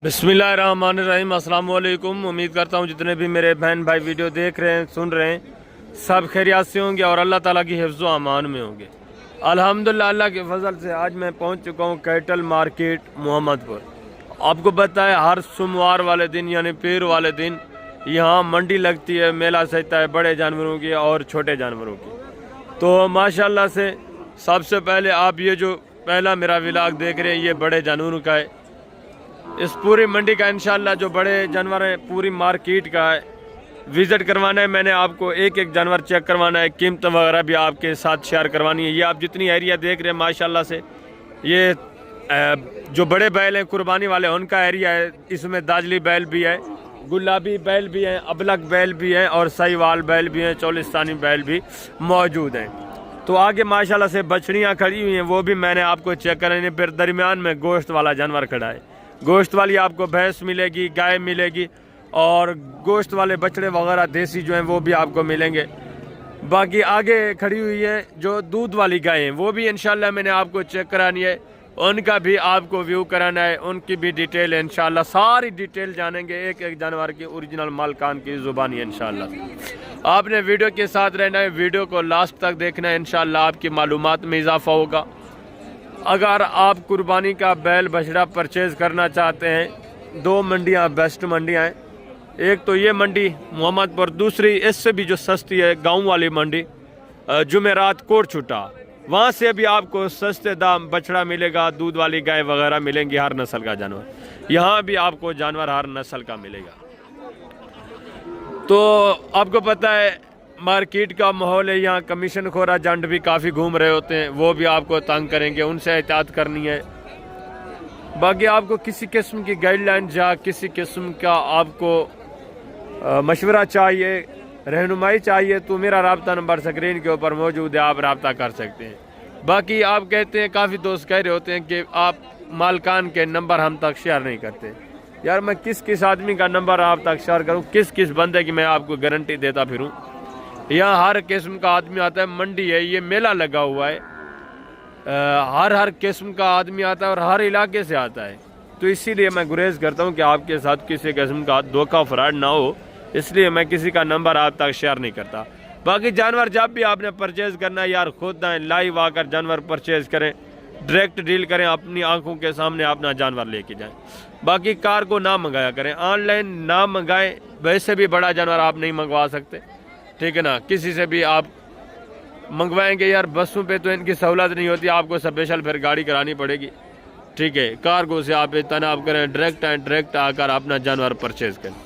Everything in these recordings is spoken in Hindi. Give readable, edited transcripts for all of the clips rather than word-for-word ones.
बिस्मिल्लाहिर्रहमानिर्रहीम। अस्सलाम वालेकुम। उम्मीद करता हूँ जितने भी मेरे बहन भाई वीडियो देख रहे हैं, सुन रहे हैं, सब खैरियत से होंगे और अल्लाह ताला की हिफ्ज़ व अमान में होंगे। अल्हम्दुलिल्लाह, अल्लाह के फजल से आज मैं पहुँच चुका हूँ कैटल मार्केट मोहम्मदपुर। आपको पता है हर सोमवार वाले दिन यानी पीर वाले दिन यहाँ मंडी लगती है, मेला सजता है बड़े जानवरों की और छोटे जानवरों की। तो माशाल्लाह से सबसे पहले आप ये जो पहला मेरा व्लॉग देख रहे हैं ये बड़े जानवरों का है। इस पूरी मंडी का इंशाल्लाह जो बड़े जानवर हैं पूरी मार्केट का है, विज़िट करवाना है। मैंने आपको एक एक जानवर चेक करवाना है, कीमत वगैरह भी आपके साथ शेयर करवानी है। ये आप जितनी एरिया देख रहे हैं माशाल्लाह से ये जो बड़े बैल हैं कुर्बानी वाले उनका एरिया है। इसमें दाजली बैल भी है, गुलाबी बैल भी हैं, अबलग बैल भी हैं और सहीवाल बैल भी हैं, चौलिस्तानी बैल भी मौजूद हैं। तो आगे माशाल्लाह से बछड़ियाँ खड़ी हुई हैं, वो भी मैंने आपको चेक करानी है। फिर दरमियान में गोश्त वाला जानवर खड़ा है, गोश्त वाली आपको भैंस मिलेगी, गाय मिलेगी और गोश्त वाले बछड़े वगैरह देसी जो हैं वो भी आपको मिलेंगे। बाकी आगे खड़ी हुई है जो दूध वाली गाय हैं वो भी इंशाल्लाह मैंने आपको चेक करानी है, उनका भी आपको व्यू कराना है, उनकी भी डिटेल है इंशाल्लाह। सारी डिटेल जानेंगे एक एक जानवर की ओरिजिनल मालकान की ज़ुबानी इंशाल्लाह। आपने वीडियो के साथ रहना है, वीडियो को लास्ट तक देखना है, इंशाल्लाह आपकी मालूमात में इजाफा होगा। अगर आप कुर्बानी का बैल बछड़ा परचेज़ करना चाहते हैं, दो मंडियां बेस्ट मंडियां हैं। एक तो ये मंडी मोहम्मदपुर, दूसरी इससे भी जो सस्ती है गांव वाली मंडी जुमेरात कोट छुटा, वहाँ से भी आपको सस्ते दाम बछड़ा मिलेगा, दूध वाली गाय वगैरह मिलेंगी, हर नस्ल का जानवर। यहाँ भी आपको जानवर हर नस्ल का मिलेगा। तो आपको पता है मार्केट का माहौल है, यहाँ कमीशन खोरा जंड भी काफ़ी घूम रहे होते हैं, वो भी आपको तंग करेंगे, उनसे एहतियात करनी है। बाकी आपको किसी किस्म की गाइडलाइन या किसी किस्म का आपको मशवरा चाहिए, रहनुमाई चाहिए तो मेरा राब्ता नंबर स्क्रीन के ऊपर मौजूद है, आप राब्ता कर सकते हैं। बाकी आप कहते हैं, काफ़ी दोस्त कह रहे होते हैं कि आप मालकान के नंबर हम तक शेयर नहीं करते। यार मैं किस किस आदमी का नंबर आप तक शेयर करूँ, किस किस बंदे की मैं आपको गारंटी देता फिरूँ। यहाँ हर किस्म का आदमी आता है, मंडी है, ये मेला लगा हुआ है, हर किस्म का आदमी आता है और हर इलाके से आता है। तो इसीलिए मैं गुरेज करता हूँ कि आपके साथ किसी किस्म का धोखा फ्रॉड ना हो, इसलिए मैं किसी का नंबर आप तक शेयर नहीं करता। बाकी जानवर जब भी आपने परचेज़ करना है यार खुद आए, लाइव आकर जानवर परचेज़ करें, डायरेक्ट डील करें, अपनी आंखों के सामने अपना जानवर लेके जाएं। बाकी कार को ना मंगाया करें, ऑनलाइन ना मंगाएं, वैसे भी बड़ा जानवर आप नहीं मंगवा सकते, ठीक है ना। किसी से भी आप मंगवाएंगे यार, बसों पे तो इनकी सहूलत नहीं होती, आपको स्पेशल फिर गाड़ी करानी पड़ेगी, ठीक है। कार्गो से आप तनाव करें, डायरेक्ट आकर अपना जानवर परचेज़ करें।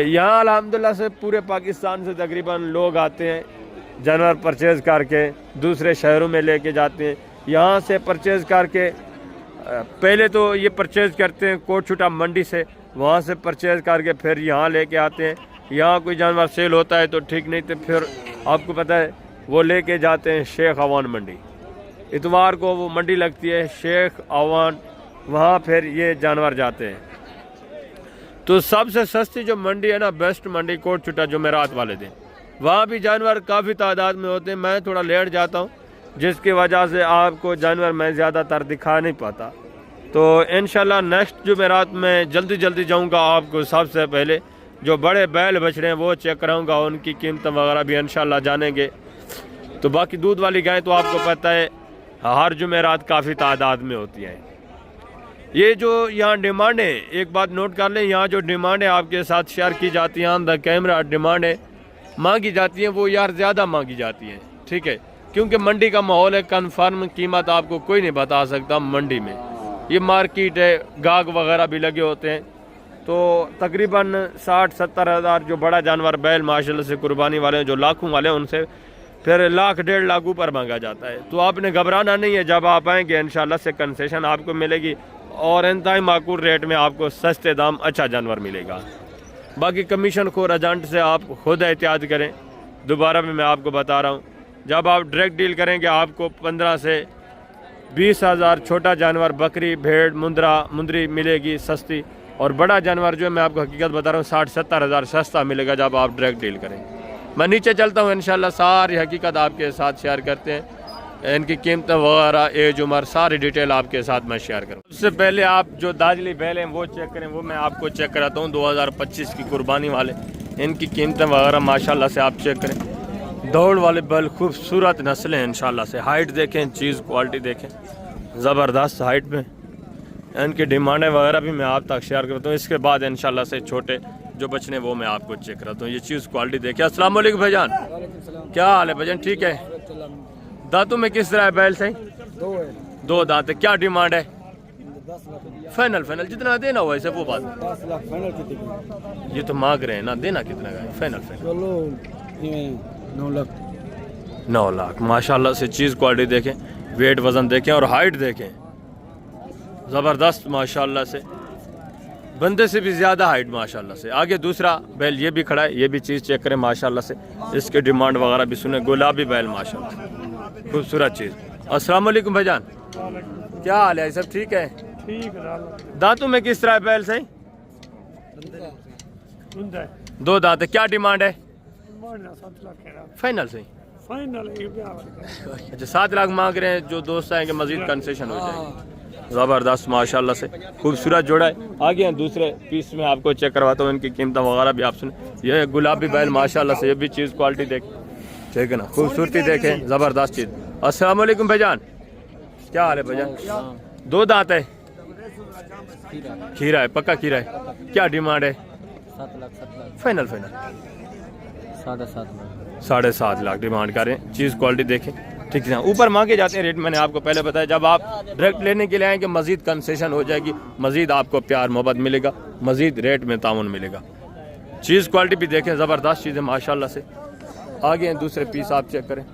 यहाँ अल्हम्दुलिल्लाह से पूरे पाकिस्तान से तकरीबन लोग आते हैं, जानवर परचेज़ करके दूसरे शहरों में लेके जाते हैं। यहाँ से परचेज़ करके पहले तो ये परचेज़ करते हैं कोट छुटा मंडी से, वहाँ से परचेज़ करके फिर यहाँ लेके आते हैं। यहाँ कोई जानवर सेल होता है तो ठीक, नहीं तो फिर आपको पता है वो लेके जाते हैं शेख अवान मंडी। इतवार को वो मंडी लगती है शेख अवान, वहाँ फिर ये जानवर जाते हैं। तो सबसे सस्ती जो मंडी है ना, बेस्ट मंडी कोट छुटा जुमेरात वाले दिन, वहाँ भी जानवर काफ़ी तादाद में होते हैं। मैं थोड़ा लेट जाता हूँ जिसकी वजह से आपको जानवर मैं ज़्यादातर दिखा नहीं पाता। तो इंशाल्लाह नेक्स्ट जुमेरात में जल्दी जाऊँगा, आपको सबसे पहले जो बड़े बैल बछड़े हैं वो चेक कराऊंगा, उनकी कीमत वगैरह भी इंशाल्लाह जानेंगे। तो बाकी दूध वाली गाय तो आपको पता है हर जुमेरात काफ़ी तादाद में होती हैं। ये जो यहाँ डिमांड है, एक बात नोट कर लें, यहाँ जो डिमांड है आपके साथ शेयर की जाती है, ऑन द कैमरा डिमांड है मांगी जाती है, वो यार ज़्यादा मांगी जाती है, ठीक है। क्योंकि मंडी का माहौल है, कन्फर्म कीमत आपको कोई नहीं बता सकता मंडी में। ये मार्केट है, गाहक वगैरह भी लगे होते हैं, तो तकरीबन 60-70 हज़ार जो बड़ा जानवर बैल माशाल्लाह से कुर्बानी वाले हैं, जो लाखों वाले हैं, उनसे फिर लाख 1.5 लाख ऊपर मांगा जाता है। तो आपने घबराना नहीं है, जब आप आएंगे इंशाल्लाह से कंसेशन आपको मिलेगी और इंतहाई माकूल रेट में आपको सस्ते दाम अच्छा जानवर मिलेगा। बाकी कमीशन खोर एजेंट से आप खुद एहतियात करें। दोबारा भी मैं आपको बता रहा हूँ, जब आप डायरेक्ट डील करेंगे आपको 15 से 20 हज़ार छोटा जानवर, बकरी, भेड़, मुंदरी मिलेगी सस्ती, और बड़ा जानवर जो है मैं आपको हकीकत बता रहा हूँ 60-70 हज़ार सस्ता मिलेगा जब आप डायरेक्ट डील करें। मैं नीचे चलता हूँ, इंशाल्लाह सारी हकीकत आपके साथ शेयर करते हैं। इनकी कीमतें वगैरह, एज, उम्र, सारी डिटेल आपके साथ मैं शेयर करूँ। सबसे पहले आप जो दाजली बैल हैं वो चेक करें, वो मैं आपको चेक कराता हूँ। 2025 की कुर्बानी वाले, इनकी कीमतें वगैरह माशाल्लाह से आप चेक करें। दौड़ वाले बैल, खूबसूरत नस्लें हैं इंशाल्लाह से। हाइट देखें, चीज़ क्वालिटी देखें, ज़बरदस्त हाइट में। इनकी डिमांडें वगैरह भी मैं आप तक शेयर करता हूँ। इसके बाद इंशाल्लाह से छोटे जो बचने वो मैं आपको चेक कराता हूँ। ये चीज़ क्वालिटी देखें। अस्सलाम वालेकुम भाईजान, क्या हाल है भाईजान? ठीक है। दांतों में किस तरह है बैल सही? दो दांत है। क्या डिमांड है? 10 लाख। फाइनल जितना देना हुआ ऐसे वो बात। 10 लाख फाइनल कितने? ये तो मांग रहे हैं ना, देना कितना का है? फाइनल चलो 9 लाख। 9 लाख माशाल्लाह से। चीज़ क्वालिटी देखें, वेट वज़न देखें और हाइट देखें, ज़बरदस्त माशाल्लाह से। बंदे से भी ज़्यादा हाइट माशाल्लाह से। आगे दूसरा बैल ये भी खड़ा है, ये भी चीज़ चेक करें माशाल्लाह से। इसके डिमांड वगैरह भी सुने। गुलाबी बैल माशाल्लाह, खूबसूरत चीज़। अस्सलाम वालेकुम भाईजान, क्या हाल है? सब ठीक है? ठीक है। दांतों में किस तरह है बैल सही? 2 दांत है। क्या डिमांड है? 7 लाख फाइनल सही? फाइनल। अच्छा 7 लाख मांग रहे हैं। जो दोस्त आएंगे मजीद कंसेशन हो जाएगी। ज़बरदस्त माशाल्लाह से, खूबसूरत जोड़ा है। आगे हैं दूसरे पीस में आपको चेक करवाता हूँ। इनकी कीमत वगैरह भी आप सुने। ये गुलाबी बैल माशाल्लाह से, ये भी चीज़ क्वालिटी देख, ठीक है ना, खूबसूरती देखें, ज़बरदस्त चीज़। अस्सलाम वालेकुम भाईजान, क्या हाल है भाईजान? 2 दांत है। खीरा है, पक्का खीरा है। क्या डिमांड है? 7 लाख। फाइनल 7.5 लाख डिमांड करें। चीज़ क्वालिटी देखें, ठीक है। ऊपर मांगे जाते हैं रेट, मैंने आपको पहले बताया। जब आप डायरेक्ट लेने के लिए आएंगे मज़ीद कंसेशन हो जाएगी, मज़ीद आपको प्यार मोहब्बत मिलेगा, मज़ीद रेट में ताउन मिलेगा। चीज़ क्वालिटी भी देखें, ज़बरदस्त चीज़ है माशाल्लाह से। आगे हैं दूसरे पीस आप चेक करें,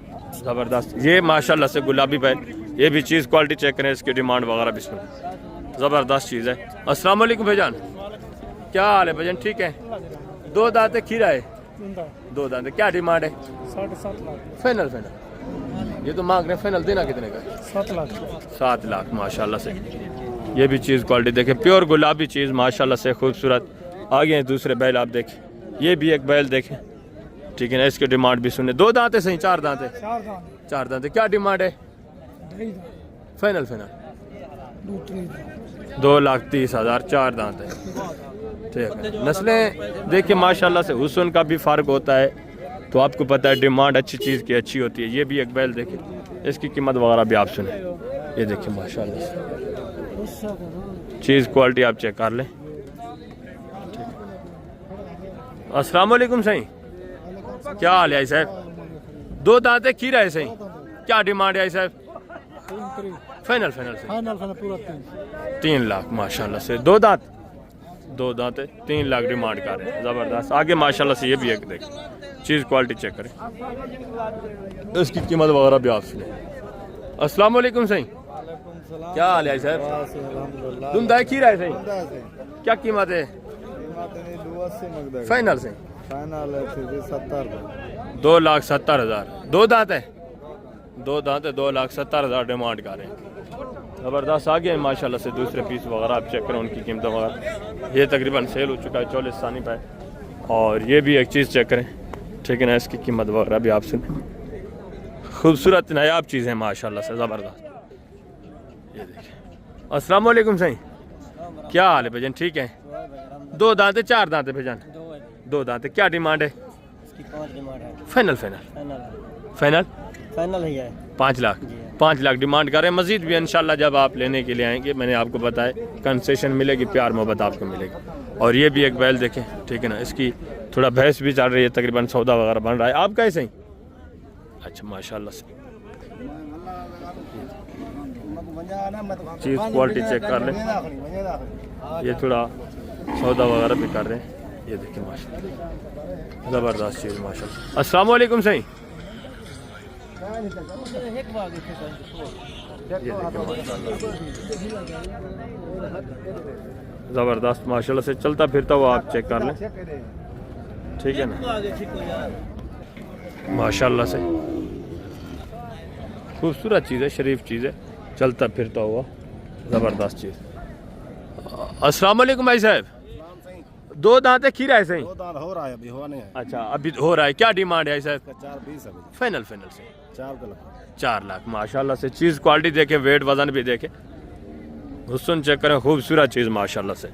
ज़बरदस्त। ये माशाल्लाह से गुलाबी बैल, ये भी चीज़ क्वालिटी चेक करें, इसकी डिमांड वगैरह भी सुने, ज़बरदस्त चीज़ है। अस्सलाम वालेकुम भाईजान, क्या हाल है भाईजान? ठीक है। 2 दांत है, खीरा है। 2 दांत है। क्या डिमांड है? 7.5 लाख। फाइनल ये तो मांग रहे हैं। फाइनल देना कितने का? 7 लाख। 7 लाख माशाल्लाह से। ये भी चीज़ क्वालिटी देखें, प्योर गुलाबी चीज़ माशाल्लाह से, खूबसूरत। आगे हैं दूसरे बैल आप देखें, ये भी एक बैल देखें, ठीक है ना। इसके डिमांड भी सुने। 2 दांत है सही? 4 दांत है? 4 दांत है। क्या डिमांड है? फाइनल 2,30,000। 4 दांत है, ठीक है। नस्लें देखिए माशाल्लाह से, हुस्न का भी फ़र्क होता है, तो आपको पता है डिमांड अच्छी चीज़ की अच्छी होती है। ये भी एक बैल देखें, इसकी कीमत वगैरह भी आप सुने। ये देखिए माशाल्लाह से, चीज़ क्वालिटी आप चेक कर लें। अस्सलाम वालेकुम सही, क्या हाल है साहब? 2 दांत है, खीरा है सही। क्या डिमांड है साहब? फाइनल पूरा 3 लाख माशाल्लाह से। 2 दांत है, 3 लाख डिमांड कर रहे हैं, ज़बरदस्त। आगे माशाल्लाह से ये भी एक देख, चीज़ क्वालिटी चेक करें, इसकी कीमत वगैरह भी आप सुने। अस्सलाम वालेकुम सही, क्या हाल है साहब? धुंधा है, खीरा है सही। क्या कीमत है? फाइनल से? 2,70,000। 2 दांत है? 2,70,000 डिमांड कर रहे हैं, ज़बरदस्त। आगे माशाल्लाह से दूसरे पीस वगैरह आप चेक करें, उनकी कीमत वगैरह। ये तकरीबन सेल हो चुका है 44 सानी पे। और ये भी एक चीज़ चेक करें, ठीक है ना, इसकी कीमत वगैरह भी आप सुने। खूबसूरत नायाब चीज़ है माशाल्लाह से, ज़बरदस्त। ये देखिए। अस्सलाम वालेकुम सही, क्या हाल है भाईजान? ठीक है। 2 दांत है, 4 दांत है भाईजान? 2 दांत है। क्या डिमांड है? 5 लाख। 5 लाख डिमांड कर रहे हैं। मजीद भी इंशाल्लाह जब आप लेने के लिए आएंगे, मैंने आपको बताया, कंसेशन मिलेगी, प्यार मोहब्बत आपको मिलेगी। और ये भी एक बैल देखें, ठीक है ना, इसकी थोड़ा भैंस भी चल रही है, तकरीबन सौदा वगैरह बन रहा है। आप कैसे ही? अच्छा माशाल्लाह से, चीज़ क्वालिटी चेक कर लें। ये थोड़ा सौदा वगैरह भी कर रहे हैं। ये देखिए माशाल्लाह, ज़बरदस्त चीज़ माशाल्लाह। अस्सलाम वालेकुम सही, ज़बरदस्त माशाल्लाह से, चलता फिरता हुआ आप चेक कर लें, ठीक है ना, माशाल्लाह से। खूबसूरत चीज़ है, शरीफ चीज़ है, चलता फिरता हुआ ज़बरदस्त चीज़। अस्सलाम वालेकुम भाई साहब, 2 दांत है, खीरा है सही? 2 दांत हो रहा है, अभी हुआ नहीं है। अच्छा अभी हो रहा है। क्या डिमांड है साहब? 4.20 है। फाइनल से? 4 लाख माशाल्लाह से। चीज़ क्वालिटी देखें, वेट वजन भी देखें, हुस्न चेक करें, खूबसूरत चीज़ माशाल्लाह से,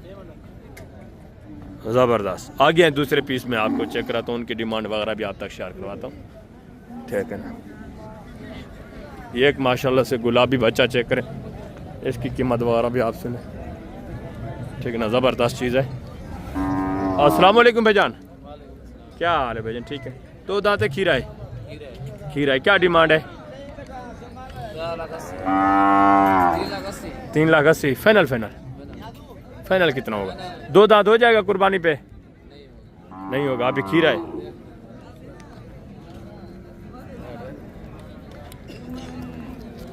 ज़बरदस्त। आगे हैं दूसरे पीस में आपको चेक कराता हूँ, उनकी डिमांड वगैरह भी आप तक शेयर करवाता हूँ, ठीक है ना। ये एक माशाल्लाह से गुलाबी बच्चा चेक करें, इसकी कीमत वगैरह भी आप सुने, ठीक है ना, ज़बरदस्त चीज़ है। अस्सलाम वालेकुम भाईजान, क्या हाल है भाईजान, ठीक है। 2 दांते खीरा है, खीरा है, क्या डिमांड है? 3,80,000 फाइनल, फाइनल कितना होगा? 2 दांत हो जाएगा कुर्बानी पे? नहीं होगा, अभी खीरा है।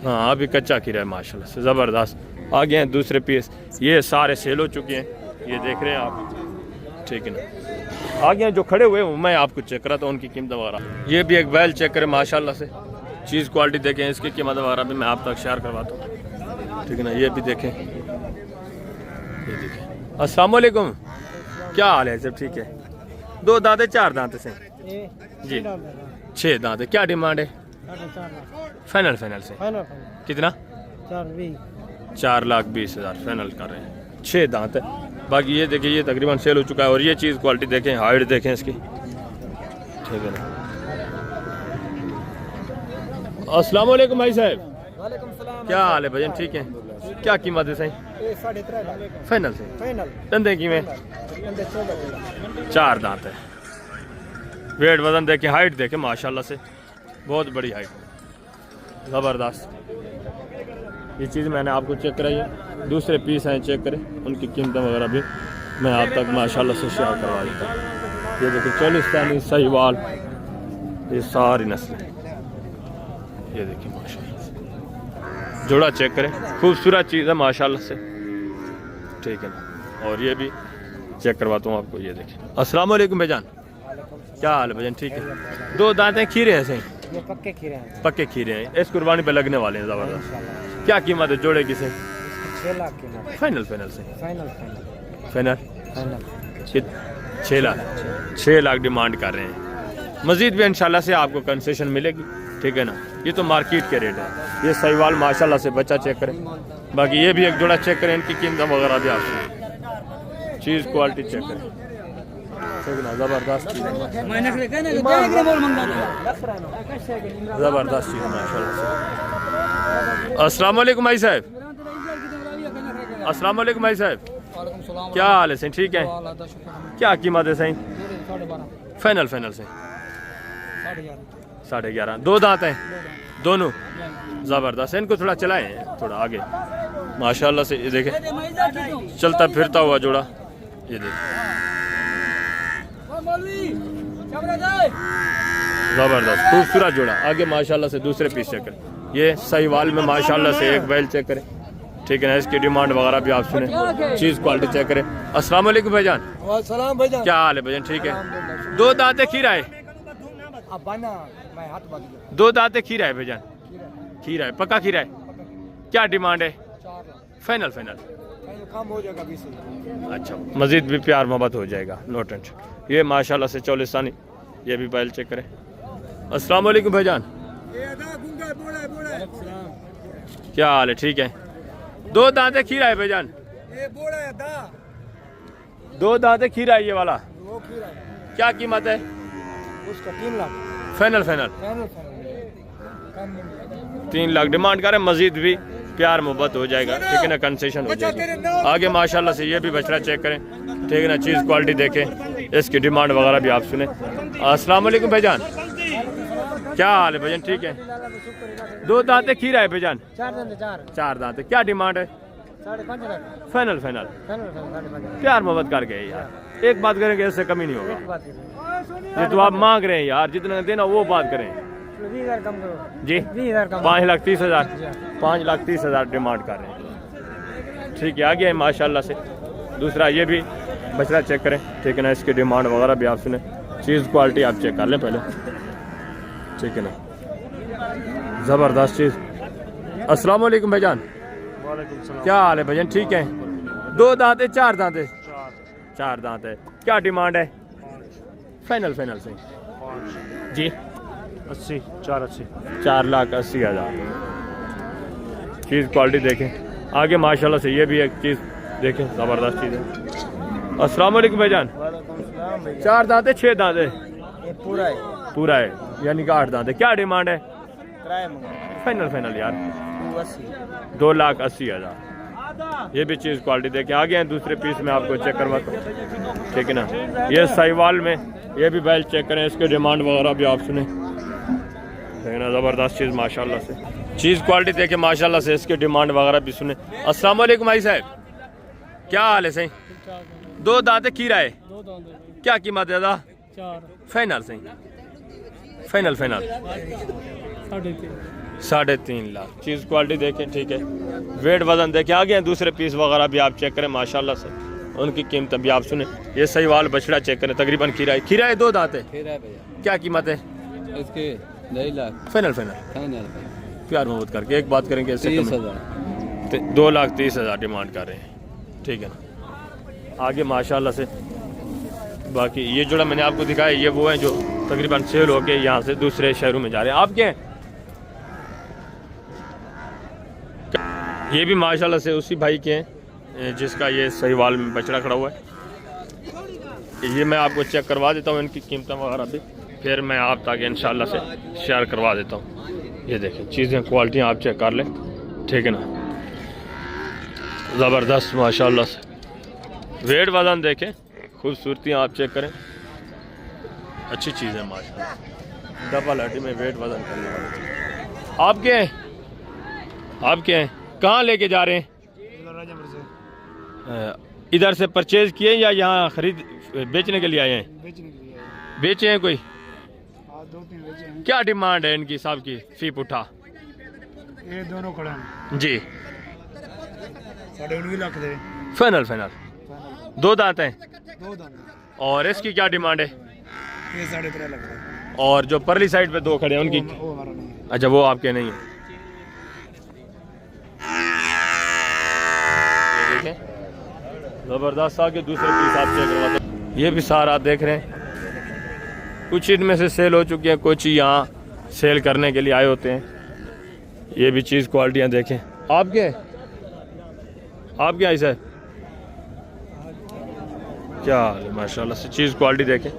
हाँ अभी कच्चा खीरा है माशाल्लाह से, ज़बरदस्त। आगे हैं दूसरे पीस, ये सारे सेल हो चुके हैं, ये देख रहे हैं आप, ठीक है ना। आगे हैं जो खड़े हुए हैं मैं आपको चेक करा था उनकी कीमत वगैरह। ये भी एक बैल चेक करें माशाल्लाह से, चीज़ क्वालिटी देखें, इसकी कीमत वगैरह भी मैं आप तक शेयर करवाता हूँ, ठीक है ना। ये भी देखें, ये देखें। अस्सलाम वालेकुम, क्या हाल है सब, ठीक है। 2 दांते 4 दांते से जी, 6 दांते, क्या डिमांड है? फाइनल से कितना? 4,20,000 फाइनल कर रहे हैं। 6 दांत है, बाकी ये देखिए ये तकरीबन सेल हो चुका है। और ये चीज़ क्वालिटी देखें, हाइट देखें इसकी, ठीक है ना। अस्सलाम वालेकुम भाई साहब, क्या हाल है भजन, ठीक है। क्या कीमत है सही? 3.5 फाइनल से। धंधे की में 4 दांत है, वेट वजन देखें, हाइट देखें माशाल्लाह से, बहुत बड़ी हाइट, ज़बरदस्त। ये चीज़ मैंने आपको चेक कराई है, दूसरे पीस हैं चेक करें, उनकी कीमतें वगैरह भी मैं आप तक माशाल्लाह से शेयर करवा देता हूँ। ये देखिए चोलिस्तानी, साहिवाल, ये सारी नस्लें, ये देखिए माशाल्लाह, जोड़ा चेक करें, खूबसूरत चीज़ है माशाल्लाह से, ठीक है ना। और ये भी चेक करवाता हूँ आपको, ये देखिए। अस्सलाम वालेकुम भाईजान, क्या हाल है भाईजान, ठीक है। 2 दांतें खीरे हैं सही, ये पक्के खीरे हैं, पक्के खीरे हैं, इस कुर्बानी पे लगने वाले हैं, ज़बरदस्त। क्या कीमत है जोड़े की से? 6 लाख की। फाइनल से फाइनल 6 लाख डिमांड कर रहे हैं। मजीद भी इंशाल्लाह से आपको कंसेशन मिलेगी, ठीक है ना। ये तो मार्केट के रेट है। ये साहिवाल माशाल्लाह से बच्चा चेक करें, बाकी ये भी एक जोड़ा चेक करें, इनकी कीमत वगैरह भी आपको, चीज़ क्वालिटी चेक करें, ठीक है ना, ज़बरदस्त चीज़ है, ज़बरदस्त चीज़ माशाल्लाह से। अस्सलाम वालेकुम भाई साहब, अस्सलाम वालेकुम भाई साहब, क्या हाल है सही, ठीक है। क्या कीमत है सही? फाइनल से 11.5। 2 दांत हैं दोनों, ज़बरदस्त। इनको थोड़ा चलाएं, थोड़ा आगे माशाल्लाह से, ये देखें चलता फिरता हुआ जोड़ा, ये देखें ज़बरदस्त खूबसूरत जोड़ा। आगे माशाल्लाह से दूसरे पीस चेक करें, ये साहिवाल में माशाल्लाह से एक बैल चेक करें, ठीक है ना। इसकी डिमांड वगैरह भी आप सुने, चीज़ क्वालिटी चेक करें। अस्सलाम वालेकुम भाईजान, क्या हाल है भाईजान, ठीक है। 2 दांते खीरा है, 2 दांते खीरा है भाईजान, खीरा है, पक्का खीरा है। क्या डिमांड है? फाइनल कम हो जाएगा। अच्छा, मजीद भी प्यार मोहब्बत हो जाएगा, नो टेंशन। ये माशाल्लाह से चौलिस्तानी, ये भी बैल चेक करें। अस्सलाम वालेकुम भाईजान, क्या हाल है, ठीक है। 2 दांते खीरा है भाईजान, 2 दांते खीरा है ये वाला, क्या कीमत है उसका? 3 लाख फाइनल 3 लाख डिमांड करें, मजीद भी प्यार मोहब्बत हो जाएगा, ठीक है ना, कंसेशन हो जाएगा। आगे माशाल्लाह से ये भी बछड़ा चेक करें, ठीक है ना, चीज़ क्वालिटी देखें, इसकी डिमांड वगैरह भी आप सुने। अस्सलाम वालेकुम भाईजान, क्या हाल है भाईजान, ठीक है। 2 दांते खीरा है भाईजान, 4 दांते, क्या डिमांड है? 5.5 लाख फाइनल प्यार मोहब्बत कर गए यार, एक बात करेंगे, इससे कमी नहीं होगा। ये तो आप मांग रहे हैं यार, जितना देना वो बात करें 20,000 कम करो जी। 20,000 कम, 5,30,000 5,30,000 डिमांड कर रहे हैं, ठीक है। आगे है माशाल्लाह से दूसरा, ये भी बछड़ा चेक करें, ठीक है ना, इसकी डिमांड वगैरह भी आप सुने, चीज़ क्वालिटी आप चेक कर लें पहले, ठीक है ना, ज़बरदस्त चीज़। अस्सलाम वालेकुम भाईजान, क्या हाल है भाईजान, ठीक है। 2 दांत है, 4 दांत है? 4 दांत है, क्या डिमांड है? फाइनल से जी, 80 480 4,80,000। चीज़ क्वालिटी देखें आगे माशाल्लाह से, ये भी एक चीज़ देखें ज़बरदस्त चीज़ है। अस्सलाम वालेकुम भाईजान। चार दांत है 6 दांत है? ये पूरा है, पूरा है यानी कि 8 दांत है। क्या डिमांड है? किराया मंगा फाइनल यार 280। 2,80,000। ये भी चीज़ क्वालिटी देखें आगे हैं। दूसरे पीस में आपको चेक करवाता हूँ, ठीक है ना। ये साहिवाल में ये भी बैल चेक करें, इसके डिमांड वगैरह भी आप सुने, ठीक है ना। ज़बरदस्त चीज़ माशाल्लाह से, चीज़ क्वालिटी देखें माशाल्लाह से, इसके डिमांड वगैरह भी सुने। अस्सलाम वालेकुम भाई साहब, क्या हाल है सही? 2 दांत खीरा है, क्या कीमत है दादा? 4 फाइनल सही, फाइनल 3.5 लाख। चीज़ क्वालिटी देखें, ठीक है। वेट वजन देखें आगे हैं। दूसरे पीस वगैरह भी आप चेक करें माशाल्लाह से, उनकी कीमत भी आप सुने। ये सहीवाल बछड़ा चेक करें, तकरीबन खीरा है 2 दांत है। क्या कीमत है इसके? 2 लाख फाइनल प्यार मोहब्बत करके एक बात करेंगे, 2,30,000 डिमांड कर रहे हैं, ठीक है ना। आगे माशाल्लाह से बाकी ये जोड़ा मैंने आपको दिखाया, ये वो है जो तकरीबन सेल होके यहाँ से दूसरे शहरों में जा रहे हैं। आपके ये भी माशाल्लाह से उसी भाई के हैं जिसका ये सहीवाल में बछड़ा खड़ा हुआ है। ये मैं आपको चेक करवा देता हूँ, इनकी कीमतें वगैरह भी फिर मैं आप तक इंशाल्लाह से शेयर करवा देता हूँ। ये देखें चीज़ें क्वालिटी आप चेक कर लें, ठीक है ना। ज़बरदस्त माशाल्लाह से वेट वजन देखें, खूबसूरती आप चेक करें, अच्छी चीज़ है माशाल्लाह। डबल हड्डी में वेट वजन करने वाली चीज़। आपके हैं कहाँ लेके जा रहे हैं? इधर से परचेज किए या यहाँ खरीद बेचने के लिए आए हैं? बेचे हैं कोई? 2-3 बेचे हैं। क्या डिमांड है इनकी साहब की फी पुठा? ये दोनों खड़े हैं जी 19.5 लाख दे। फाइनल 2 दांत हैं 2 दांत और इसकी क्या डिमांड है? ये 13.5 लाख दे। और जो परली साइड पे 2 खड़े हैं उनकी? वो हमारा नहीं है। अच्छा वो आपके नहीं है। ये देखें ज़बरदस्त आगे दूसरे पीस आप चेक करवाते हैं। ये भी सारा देख रहे हैं, कुछ इनमें से सेल हो चुकी है, कुछ यहाँ सेल करने के लिए आए होते हैं। ये भी चीज़ क्वालिटियाँ देखें। आपके ऐसा क्या हाल है? माशाल्लाह से चीज़ क्वालिटी देखें,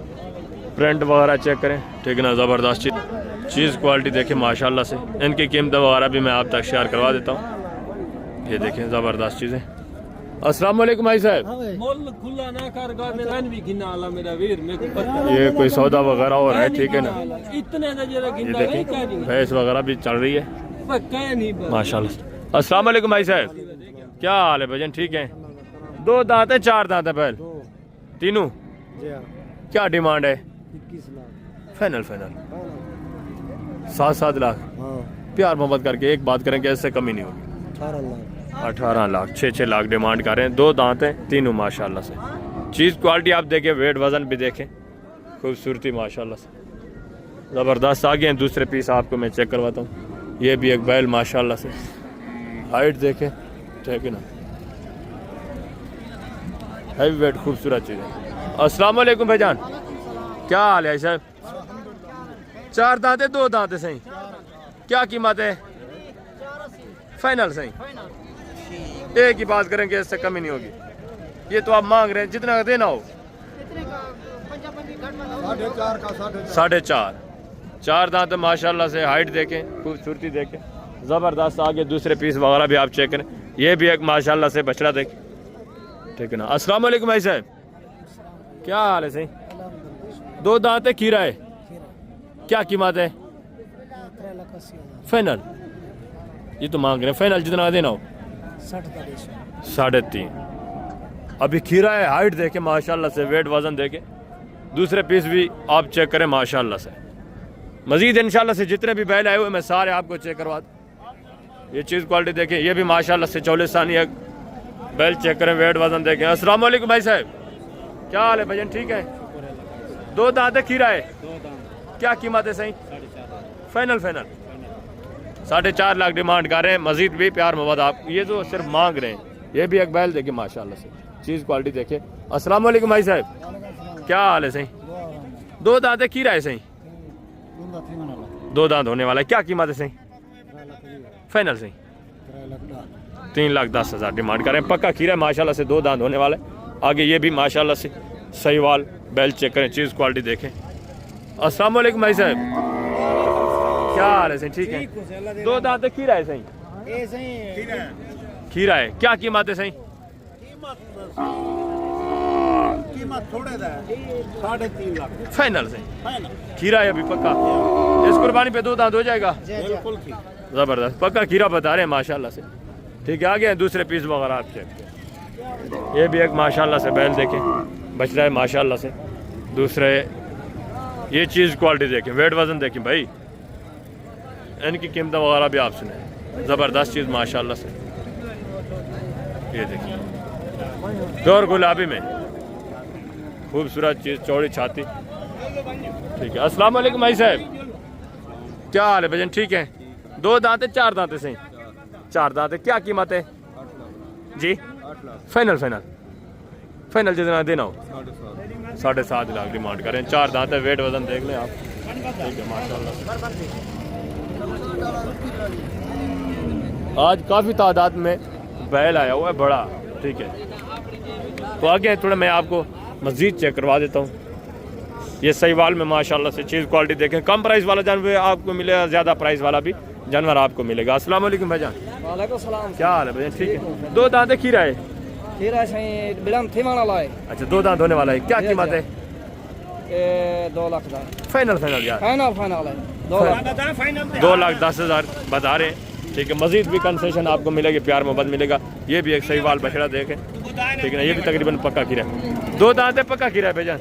प्रिंट वगैरह चेक करें, ठीक है ना। ज़बरदस्त चीज़ क्वालिटी देखें माशाल्लाह से, इनकी कीमत वगैरह भी मैं आप तक शेयर करवा देता हूँ। ये देखें ज़बरदस्त चीज़ें। अस्सलाम वालेकुम भाई साहब। ये कोई सौदा वगैरह हो रहा है, ठीक है ना। ये देखें भैंस वगैरह भी चल रही है माशाल्लाह। अस्सलाम वालेकुम भाई साहब, क्या हाल है भजन? ठीक है। 2 दांत है 4 दांत है बैल? तीनों। क्या डिमांड है? 21 लाख फाइनल 7 लाख। प्यार मोहब्बत करके एक बात करें कि इससे कमी नहीं होगी। 18 लाख 6 लाख डिमांड कर रहे हैं। 2 दांत हैं तीनों माशाल्लाह से। चीज़ क्वालिटी आप देखें, वेट वजन भी देखें, खूबसूरती माशाल्लाह से ज़बरदस्त। आगे हैं दूसरे पीस आपको मैं चेक करवाता हूँ। ये भी एक बैल माशाल्लाह से, हाइट देखें, ठीक है ना, हैवी वेट खूबसूरत चीज़ है। अस्सलाम वालेकुम भाईजान, क्या हाल है साहब? 4 दांत है 2 दांत है सही? क्या कीमत है? फाइनल सही। एक ही बात करेंगे, इससे कमी नहीं होगी। ये तो आप मांग रहे हैं जितना का देना हो। 4.5 4 दांत माशाल्लाह से, हाइट देखें, खूबसूरती देखें, ज़बरदस्त। आगे दूसरे पीस वगैरह भी आप चेक करें। ये भी एक माशाल्लाह से बछड़ा देखें, ठीक है ना। अस्सलाम वालेकुम भाई साहब, क्या हाल है सही? 2 दांत है खीरा है, क्या कीमत है? फाइनल। ये तो मांग रहे हैं फाइनल जितना देना हो। 3.5 अभी खीरा है, हाइट देखे माशाल्लाह से, वेट वजन देखे, दूसरे पीस भी आप चेक करें माशाल्लाह से। मजीद इंशाल्लाह से जितने भी बैल आए हुए मैं सारे आपको चेक करवा दूँ। ये चीज़ क्वालिटी देखें, ये भी माशाल्लाह से 44 सानी है बैल चेक करें, वेट वजन देखें। अस्सलाम वालेकुम भाई साहब, क्या हाल है भजन? ठीक है। 2 दांत खीरा है, क्या कीमत है सही? फाइनल 4.5 लाख डिमांड कर रहे हैं। मजीद भी प्यार मोहब्बत आप ये तो सिर्फ मांग रहे हैं। ये भी एक बैल देखे माशाल्लाह से, चीज़ क्वालिटी देखे। अस्सलाम वालेकुम भाई साहब, क्या हाल है सही? 2 दांत खीरा है सही? 2 दांत होने वाला है, क्या कीमत है सही? फाइनल सही 3,10,000 डिमांड करें। पक्का खीरा है माशाल्लाह से, 2 दांत होने वाला है। आगे ये भी माशाल्लाह से सहीवाल बैल चेक करें, चीज़ क्वालिटी देखें। अस्सलाम वालेकुम भाई साहब, क्या हाल है सही? ठीक है, 2 दांत खीरा है सही? खीरा है, क्या कीमत है सही? कीमत थोड़े 3.5 लाख फाइनल सही खीरा है अभी पक्का। इस कुर्बानी पे 2 दांत हो जाएगा, बिल्कुल ज़बरदस्त पक्का खीरा बता रहे हैं माशाल्लाह से। ठीक है, आगे हैं दूसरे पीस वगैरह आप चेक। ये भी एक माशाल्लाह से बैल देखें, बच रहा है माशाल्लाह से। दूसरे ये चीज़ क्वालिटी देखें, वेट वजन देखें भाई, इनकी कीमत वगैरह भी आप सुने, ज़बरदस्त चीज़ माशाल्लाह से। ये देखिए प्योर गुलाबी में खूबसूरत चीज़, चौड़ी छाती। ठीक है, अस्सलाम वालेकुम भाई साहब, क्या हाल है भजन? ठीक है, 2 दांत है 4 दांत है सही? 4 दांत है, क्या कीमत है जी? फाइनल फाइनल फाइनल जितना देना हो 7.5 लाख डिमांड करें। 4 दांत है, वेट वजन देख लें आप। ठीक है माशाल्लाह, आज काफ़ी तादाद में बैल आया हुआ है बड़ा। ठीक है, तो आगे थोड़ा मैं आपको मज़ीद चेक करवा देता हूँ। ये सहीवाल में माशाल्लाह से चीज़ क्वालिटी देखें, कम प्राइस वाला जानवर आपको मिलेगा, ज़्यादा प्राइस वाला भी जानवर आपको मिलेगा। अस्सलाम वालेकुम भाईजान, वालेकुम सलाम, क्या हाल है भैया? ठीक है, 2 दांत है खीरा है? खीरा सही बिलम थे वाला है। अच्छा, 2 दांत होने वाला है, क्या कीमत है? 2 लाख का फाइनल फाइनल यार, फाइनल है 2,10,000 बता रहे हैं। ठीक है, मजीद भी कंसेशन आपको मिलेगी, प्यार मोहब्बत मिलेगा। ये भी एक सहीवाल बछड़ा देखें, ठीक है ना, ये भी तकरीबन पक्का खीरा है। 2 दांत है, पक्का खीरा है भाईजान,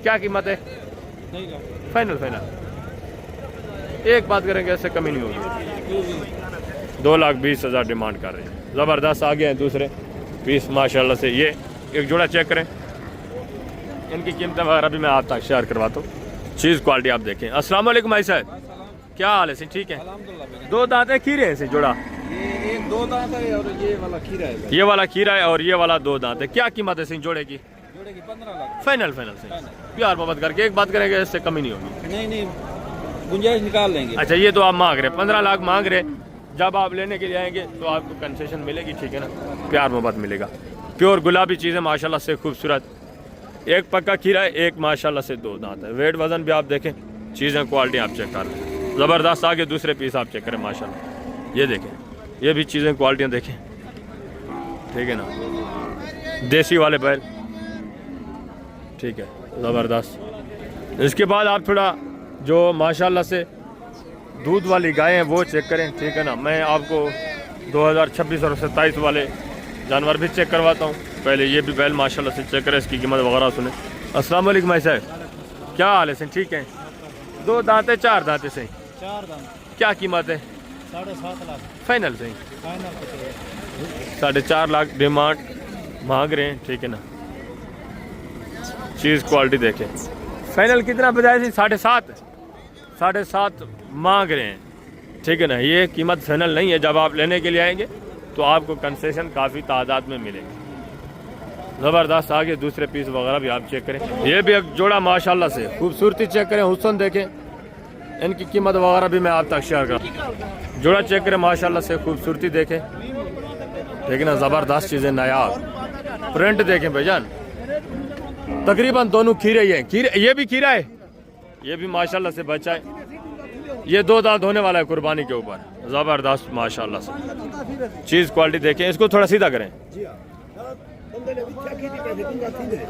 क्या कीमत है? फाइनल फाइनल एक बात करेंगे, ऐसे कमी नहीं होगी। 2,20,000 डिमांड कर रहे हैं, ज़बरदस्त। आगे हैं दूसरे पीस माशाल्लाह से। ये एक जोड़ा चेक करें, इनकी कीमत वगैरह भी मैं आप तक शेयर करवाता हूँ। चीज़ क्वालिटी आप देखें। अस्सलाम वालेकुम भाई साहब, क्या हाल है सही? ठीक है, 2 दांत है खीरे से जोड़ा? ये 2 दांत है और ये वाला खीरा है। ये वाला खीरा है और ये वाला 2 दांत है, क्या कीमत है सही जोड़े की? जोड़े की 15 लाख फाइनल फाइनल सही, प्यार मोहब्बत करके एक बात करेंगे, इससे कमी नहीं होगी। नहीं गुंजाइश निकाल लेंगे। अच्छा, ये तो आप मांग रहे 15 लाख मांग रहे, जब आप लेने के लिए आएंगे तो आपको कंसेशन मिलेगी, ठीक है ना, प्यार मोहब्बत मिलेगा। प्योर गुलाबी चीज़ें माशाल्लाह से खूबसूरत, एक पक्का खीरा है, एक माशाल्लाह से 2 दांत है। वेट वजन भी आप देखें, चीज़ें क्वालिटी आप चेक कर लें, ज़बरदस्त। आगे दूसरे पीस आप चेक करें माशाल्लाह, ये देखें, ये भी चीज़ें क्वालिटियाँ देखें, ठीक है ना, देसी वाले बैल, ठीक है, ज़बरदस्त। इसके बाद आप थोड़ा जो माशाल्लाह से दूध वाली गायें हैं वो चेक करें, ठीक है ना। मैं आपको 2026 और 27 वाले जानवर भी चेक करवाता हूँ। पहले ये भी बैल माशाल्लाह से चेक करें, इसकी कीमत वगैरह सुने। अस्सलाम वालेकुम भाई साहब, क्या हाल है सही? ठीक है, 2 दांत है 4 दांत है सही? 4 दांत, क्या कीमत है? 7.5 लाख फाइनल सही? फाइनल 4.5 लाख डिमांड मांग रहे हैं, ठीक है ना। चीज़ क्वालिटी देखें, फाइनल कितना बताया थी? 7.5 मांग रहे हैं, ठीक है ना। ये कीमत फाइनल नहीं है, जब आप लेने के लिए आएंगे तो आपको कंसेशन काफ़ी तादाद में मिलेगी, ज़बरदस्त। आगे दूसरे पीस वगैरह भी आप चेक करें, ये भी एक जोड़ा माशाल्लाह से खूबसूरती चेक करें, हुस्न देखें, इनकी कीमत वगैरह भी मैं आप तक शेयर कर। जोड़ा चेक करें माशाल्लाह से, खूबसूरती देखें, ठीक है ना, ज़बरदस्त चीज़ें, नायाब प्रिंट देखें भाईजान। तकरीबन दोनों खीरे ही हैं, खीरे, ये भी खीरा है, ये भी माशाल्लाह से बचा है। ये 2 दांत होने वाला है कुर्बानी के ऊपर, ज़बरदस्त माशाल्लाह से। चीज़ क्वालिटी देखें, इसको थोड़ा सीधा करें,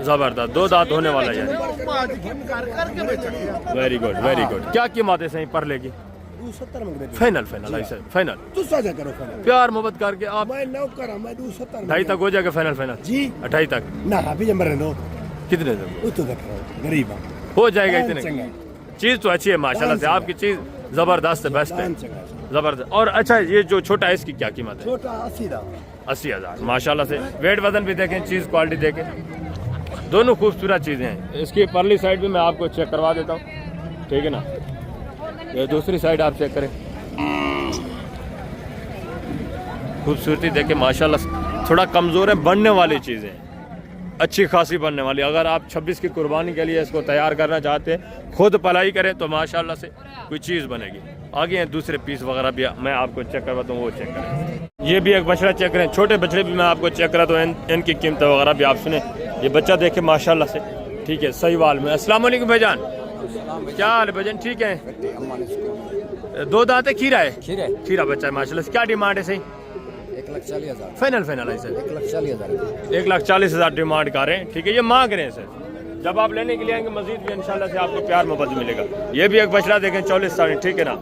ज़बरदस्त 2 दांत होने वाला है। Very good very good. क्या कीमत है सही परले की? 270 फाइनल फाइनल ऐसे फाइनल तू साझा करो फाइनल, प्यार मोहब्बत करके आप मैं 9 करा, मैं 270 2.5 तक हो जाएगा फाइनल फाइनल जी, 2.5 तक ना अभी जम रहे नो कितने तक वो तो देख गरीब हो जाएगा? इतने चंगा चीज़ तो अच्छी है माशाल्लाह से, आपकी चीज़ ज़बरदस्त है, बेस्ट है, ज़बरदस्त। और अच्छा, ये जो छोटा है इसकी क्या कीमत है? छोटा 80 दा 80,000 माशाल्लाह से। वेट वजन भी देखें, चीज़ क्वालिटी देखें, दोनों खूबसूरत चीज़ें हैं। इसकी परली साइड भी मैं आपको चेक करवा देता हूँ, ठीक है ना। ये दूसरी साइड आप चेक करें, खूबसूरती देखें माशाल्लाह से। थोड़ा कमज़ोर है, बढ़ने वाली चीज़ें हैं, अच्छी खासी बनने वाली। अगर आप 26 की कुर्बानी के लिए इसको तैयार करना चाहते हैं, खुद पलाई करें तो माशाल्लाह से कोई चीज़ बनेगी। आगे हैं दूसरे पीस वगैरह भी मैं आपको चेक करवाता हूँ, वो चेक करें। ये भी एक बछड़ा चेक करें, छोटे बछड़े भी मैं आपको चेक कराता हूँ, इनकी कीमत वगैरह भी आप सुने। ये बच्चा देखे माशाल्लाह से, ठीक है, सही वाल में। अस्सलाम वालेकुम भाईजान, क्या हाल है भाईजान, ठीक है? 2 दांत है, खीरा है? खीरा बच्चा है माशाल्लाह से। क्या डिमांड है सही? 1,40,000 फाइनल फाइनल है सर? 1,40,000 1,40,000 डिमांड कर रहे हैं, ठीक है। ये मांग रहे हैं सर, जब आप लेने के लिए आएंगे मजीद भी इंशाल्लाह से आपको प्यार मोहब्बत मिलेगा। ये भी एक बछड़ा देखें 44 साल, ठीक है ना?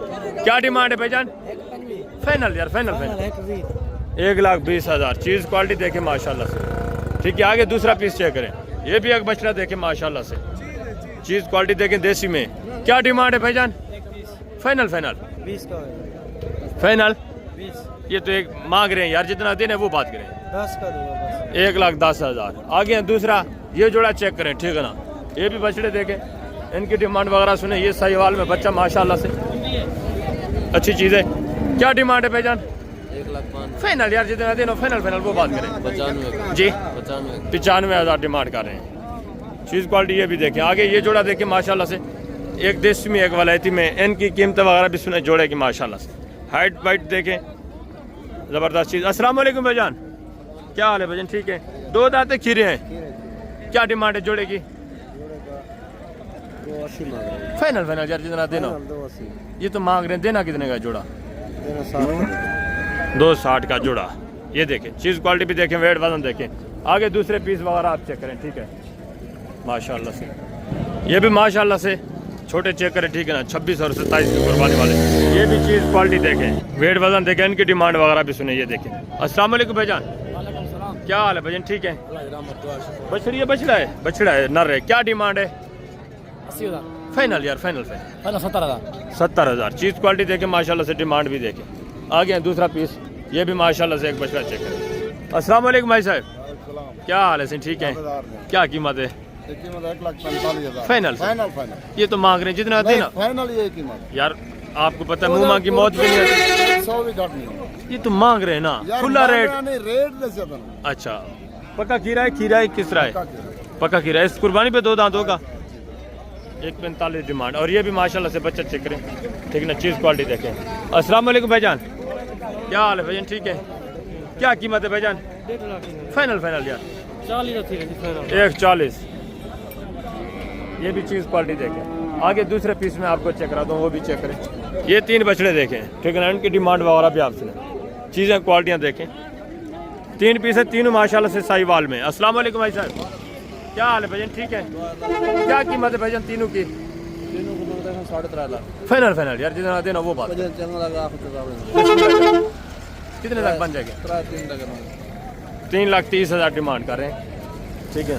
क्या डिमांड है भाईजान? फाइनल यार, फाइनल फाइनल 1,20,000। चीज़ क्वालिटी देखें माशाल्लाह से, ठीक है। आगे दूसरा पीस चेक करें, ये भी एक बछड़ा देखें माशाल्लाह से, चीज़ क्वालिटी देखें देसी में। क्या डिमांड है भाईजान? फाइनल फाइनल 20 का फाइनल 20 ये तो एक मांग रहे हैं यार, जितना देने वो बात करें। 10 का दूंगा बस। 1,10,000। आगे हैं दूसरा, ये जोड़ा चेक करें, ठीक है ना? ये भी बछड़े देखें, इनकी डिमांड वगैरह सुने। ये साहिवाल में बच्चा माशाल्लाह से अच्छी चीज़ है। क्या डिमांड है भाईजान? 1,05,000 फाइनल यार, जितना देना फाइनल फाइनल वो बात करें। 95 जी 95 95,000 डिमांड कर रहे हैं। चीज़ क्वालिटी ये भी देखें। आगे ये जोड़ा देखें माशाल्लाह से, एक देसी में एक वलायती में, इनकी कीमत वगैरह भी सुने जोड़े की माशाल्लाह से। हाइट वाइट देखें, ज़बरदस्त चीज़। अस्सलाम वालेकुम भाईजान, क्या हाल है भाईजान, ठीक है? 2 दांत खीरे हैं, क्या डिमांड है जोड़े की? 280 मांग रहे हैं। फाइनल फाइनल यार, जितना देना। 280 ये तो मांग रहे हैं, देना कितने का जोड़ा? देना 60 260 का जोड़ा। ये देखें, चीज़ क्वालिटी भी देखें, वेट वजन देखें। आगे दूसरे पीस वगैरह आप चेक करें, ठीक है, माशाल्लाह से। ये भी माशाल्लाह से छोटे चेक करें, ठीक है ना? 26 और 27 की कुर्बानी वाले। ये भी चीज़ क्वालिटी देखें, वेट वजन देखें, इनकी डिमांड वगैरह भी सुने। ये देखें। अस्सलाम वालेकुम भाईजान, क्या हाल है भाईजान, ठीक है? बछड़ी है, बछड़ा है? बछड़ा है, नर है। क्या डिमांड है? 80,000 फाइनल यार, फाइनल फाइनल पहले 70,000 70,000। चीज़ क्वालिटी देखें माशाल्लाह से, डिमांड भी देखें। आगे हैं दूसरा पीस, ये भी माशाल्लाह से एक बछड़ा चेक करें। अस्सलाम वालेकुम भाई साहब, क्या हाल है? ठीक है, क्या कीमत है? 1,45,000 फाइनल फाइनल फाइनल ये तो मांग रहे हैं, जितना देना फाइनल ये कीमत यार। आपको पता है मुँह मांग की मौत भी नहीं है। 100 भी घट नहीं ये तो मांग रहे हैं ना, यार, खुला रेट। रेट जैसे बना। अच्छा, पक्का खीरा है? खीरा है किस तरह है? पक्का खीरा है। इस कुर्बानी पे 2 दांत होगा। 1,45 डिमांड। और ये भी माशाल्लाह से बच्चा चेक करें, ठीक ना? चीज़ क्वालिटी देखें। अस्सलाम वालेकुम भाईजान, क्या हाल है भाईजान, ठीक है? क्या कीमत है भाईजान? फाइनल फाइनल यार 1,40,000। ये भी चीज़ क्वालिटी देखें। आगे दूसरे पीस में आपको चेक कराता हूँ, वो भी चेक करें। ये 3 बछड़े देखें, ठीक है ना? इनकी डिमांड वगैरह भी आप सुने, चीज़ें क्वालिटियाँ देखें। 3 पीस है, तीनों माशाल्लाह से साहिवाल में। अस्सलाम वालेकुम भाई साहब, क्या हाल है भाईजान, ठीक है? क्या कीमत है भाईजान तीनों की? 13.5 लाख फाइनल फाइनल यार, जितना देना वो बात। कितने तक बन जाएगा? 3,30,000 डिमांड कर रहे हैं, ठीक है?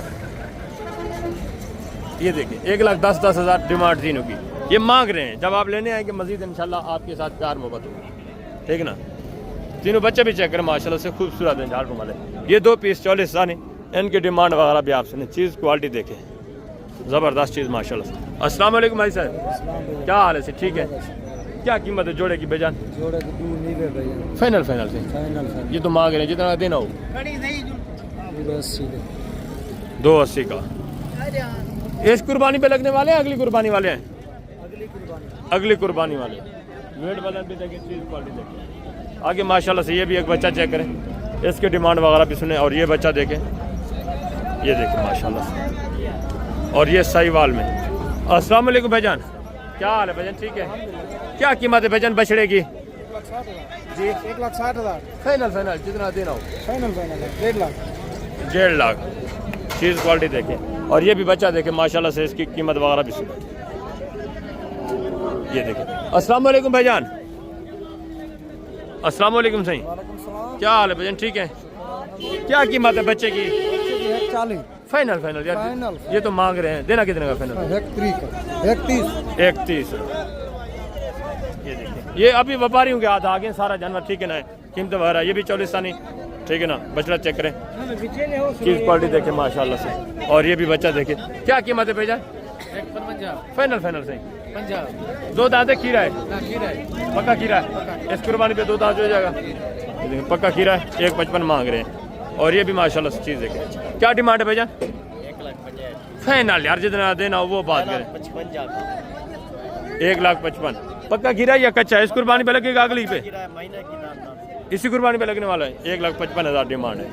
ये देखिए 1,10,10,000 डिमांड तीनों की। ये मांग रहे हैं, जब आप लेने आएंगे मजीद इंशाल्लाह आपके साथ प्यार मोहब्बत होगी, ठीक है ना? तीनों बच्चे भी चेक करें माशाल्लाह से, खूबसूरत हैं झाड़ वाले। ये 2 पीस 44 सानी, इनकी डिमांड वगैरह भी आप सुने। चीज़ क्वालिटी देखें, ज़बरदस्त चीज़ माशाल्लाह से। अस्सलाम वालेकुम भाई साहब, क्या हाल है? ठीक है, क्या कीमत है जोड़े की बेजान? जोड़े की दूर नहीं कर रही है। फाइनल फाइनल से फाइनल ये तो मांग रहे हैं, जितना देना हो। 280 का। इस कुर्बानी पे लगने वाले हैं, अगली कुर्बानी वाले हैं? अगली कुर्बानी वाले। वेट बदन भी देखें, चीज़ क्वालिटी देखें। आगे माशाल्लाह से ये भी एक बच्चा चेक करें, इसकी डिमांड वगैरह भी सुने। और ये बच्चा देखें, ये देखें माशाल्लाह से। और ये साहिवाल में। अस्सलाम वालेकुम भाईजान, क्या हाल है भाईजान, ठीक है? क्या कीमत है भाईजान बछड़े की? जी 1,60,000 फाइनल फाइनल जितना देना हो। Final final 1.5 lakh 1.5 lakh. चीज़ क्वालिटी देखें। और ये भी बच्चा देखें माशाल्लाह से, इसकी कीमत वगैरह भी सुने। ये देखें। अस्सलाम वालेकुम भाईजान, अस्सलाम वालेकुम सही, क्या हाल है भाईजान, ठीक है? क्या कीमत है बच्चे की? 40 फाइनल फाइनल यार, फाइनल। ये तो मांग रहे हैं, देना कितने का फाइनल? 31। ये देखिए, ये अभी व्यापारियों के हाथ आगे सारा जानवर, ठीक है ना? कीमत वगैरह ये भी 44 ठीक है ना? बछड़ा चेक करें, चीज़ क्वालिटी देखें माशाल्लाह से। और ये भी बच्चा देखें, क्या कीमत है भैया? फाइनल फाइनल सही 2 दांत है, खीरा है? पक्का खीरा है। इस कुर्बानी पे 2 दांत हो जाएगा। पक्का खीरा है, 1,55 मांग रहे हैं। और ये भी माशाल्लाह से चीज़ देखें। क्या डिमांड है भाईजान? 1,50,000 फाइनल यार, जितना देना हो वो बात करें। 1,55,000 पक्का गिरा या कच्चा है? इस कुर्बानी पे लगेगा अगली पे, इसी कुर्बानी पे लगने वाला है। 1,55,000 डिमांड है।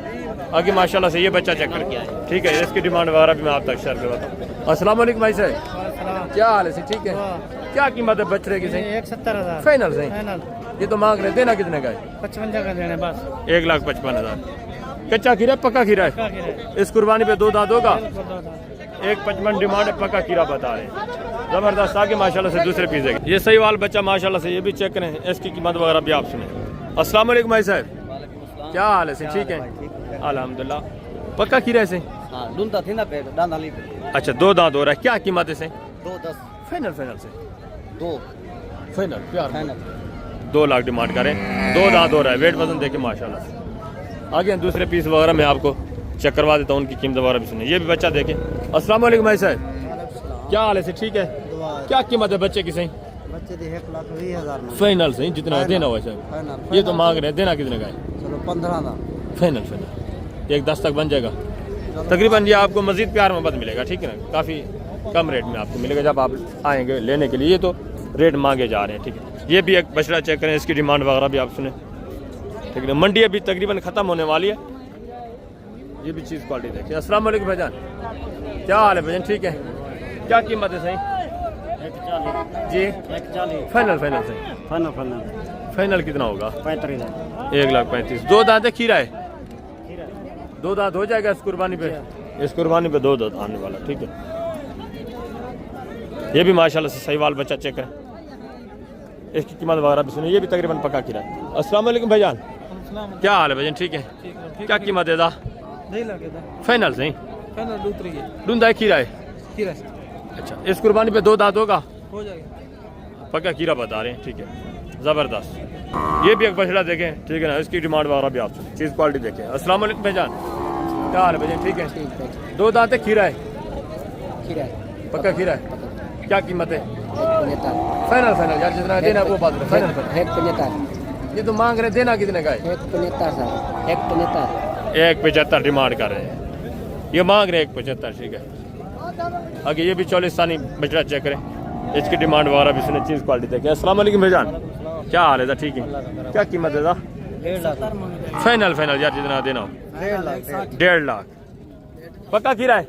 आगे माशाल्लाह से ये बच्चा चेक कर, ठीक है, इसकी डिमांड वगैरह भी मैं आप तक शेयर करवाता हूँ। अस्सलाम वालेकुम भाई साहब, क्या हाल है? ठीक है, क्या कीमत है बछड़े की? 1,70,000 फाइनल सही। ये तो मांग रहे, देना कितने का है? 55 का देने बस। 1,55,000 कच्चा खीरा पक्का खीरा है? इस कुर्बानी पे 2 दांत होगा। 1,55,000 डिमांड है, पक्का खीरा बता रहे हैं। जबरदस्त। आगे माशाल्लाह से दूसरे पीस है। ये सही वाल बच्चा माशाल्लाह से, ये भी चेक करें, इसकी कीमत वगैरह भी आप सुने। अस्सलाम वालेकुम भाई साहब, क्या हाल है? ठीक है, अल्हम्दुलिल्लाह। पक्का खीरा है से? अच्छा, 2 दांत हो रहा है। क्या कीमत है से? 2,10 फाइनल फाइनल से 2 फाइनल प्यार फाइनल 2 लाख डिमांड करें। 2 दांत हो रहा है। वेट वजन देखे माशाल्लाह से। आगे दूसरे पीस वगैरह मैं आपको चेक करवा देता हूँ, उनकी कीमत वगैरह भी सुनिए। ये भी बच्चा देखें। अस्सलाम वालेकुम भाई साहब, क्या हाल है? ठीक है, क्या कीमत है बच्चे की? सही बच्चे 1,20,000 फाइनल सही, जितना देना हुआ साहब। ये तो मांग रहे हैं, देना कितने का है? चलो 15,000 फाइनल फाइनल 1,10 तक बन जाएगा तकरीबन। ये आपको मजीद प्यार मोहब्बत मिलेगा, ठीक है ना, काफ़ी कम रेट में आपको मिलेगा जब आप आएंगे लेने के लिए। ये तो रेट मांगे जा रहे हैं, ठीक है। ये भी एक बछड़ा चेक करें, इसकी डिमांड वगैरह भी आप सुने, ठीक है। मंडी अभी तकरीबन ख़त्म होने वाली है। ये भी चीज़ क्वालिटी देखिए। अस्सलाम वालेकुम भाईजान, क्या हाल है भाईजान? ठीक है, क्या कीमत है? सही 1,40 जी 1,40 फाइनल फाइनल सही। फाइनल फाइनल कितना होगा? 35,000 1,35,000। 2 दांत है, खीरा है? 2 दांत हो जाएगा इस कुर्बानी पे? इस कुर्बानी पे 2 दांत आने वाला, ठीक है। ये भी माशाल्लाह से सही वाल बच्चा चेक करें, इसकी कीमत वगैरह भी सुनिए। ये भी तकरीबन पक्का खीरा है। अस्सलाम वालेकुम भाईजान, क्या हाल है भाईजान? ठीक है, क्या कीमत है? फाइनल सही डूंदा है, खीरा है? अच्छा, इस कुर्बानी पे 2 दांत होगा? हो जाएगा। पक्का खीरा बता रहे हैं, ठीक है, ज़बरदस्त। ये भी एक बछड़ा देखें, ठीक है ना, इसकी डिमांड वगैरह भी आप सुनिए, चीज़ क्वालिटी देखें। अस्सलाम वालेकुम भाईजान, क्या हाल है भाईजान? ठीक है, 2 दांत है, खीरा है? पक्का खीरा है। क्या कीमत है? फाइनल फाइनल यार, जितना देना वो बात करें। फाइनल फाइनल 1,75 ये तो मांग रहे, देना कितने का है? 1,75 डिमांड कर रहे हैं, ये मांग रहे 1,75, ठीक है। आगे ये भी चौलिस्तानी बछड़ा चेक करें, इसकी डिमांड वगैरह भी सुने, चीज़ क्वालिटी देखें। अस्सलाम वालेकुम भाईजान, क्या हाल है? ठीक है, क्या कीमत है? 1,50,000 फाइनल फाइनल यार, जितना देना हो। 1,50,000 पक्का खीरा है?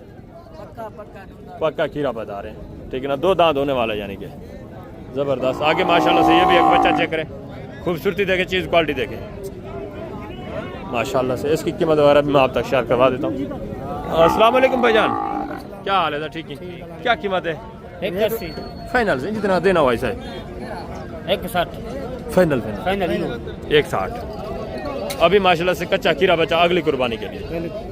पक्का खीरा बता रहे हैं, ठीक है ना। 2 दांत होने वाला है, यानी कि ज़बरदस्त। आगे माशाल्लाह से ये भी एक बच्चा चेक करें, खूबसूरती देखें, चीज़ क्वालिटी देखें माशाल्लाह से। इसकी कीमत वगैरह भी मैं आप तक शेयर करवा देता हूँ। अस्सलाम वालेकुम भाईजान, क्या हाल है? ठीक है, क्या कीमत है? 1,80 फाइनल से जितना देना हुआ है? 1,60 फाइनल फाइनल 1,60। अभी माशाल्लाह से कच्चा खीरा बचा अगली कुर्बानी के लिए।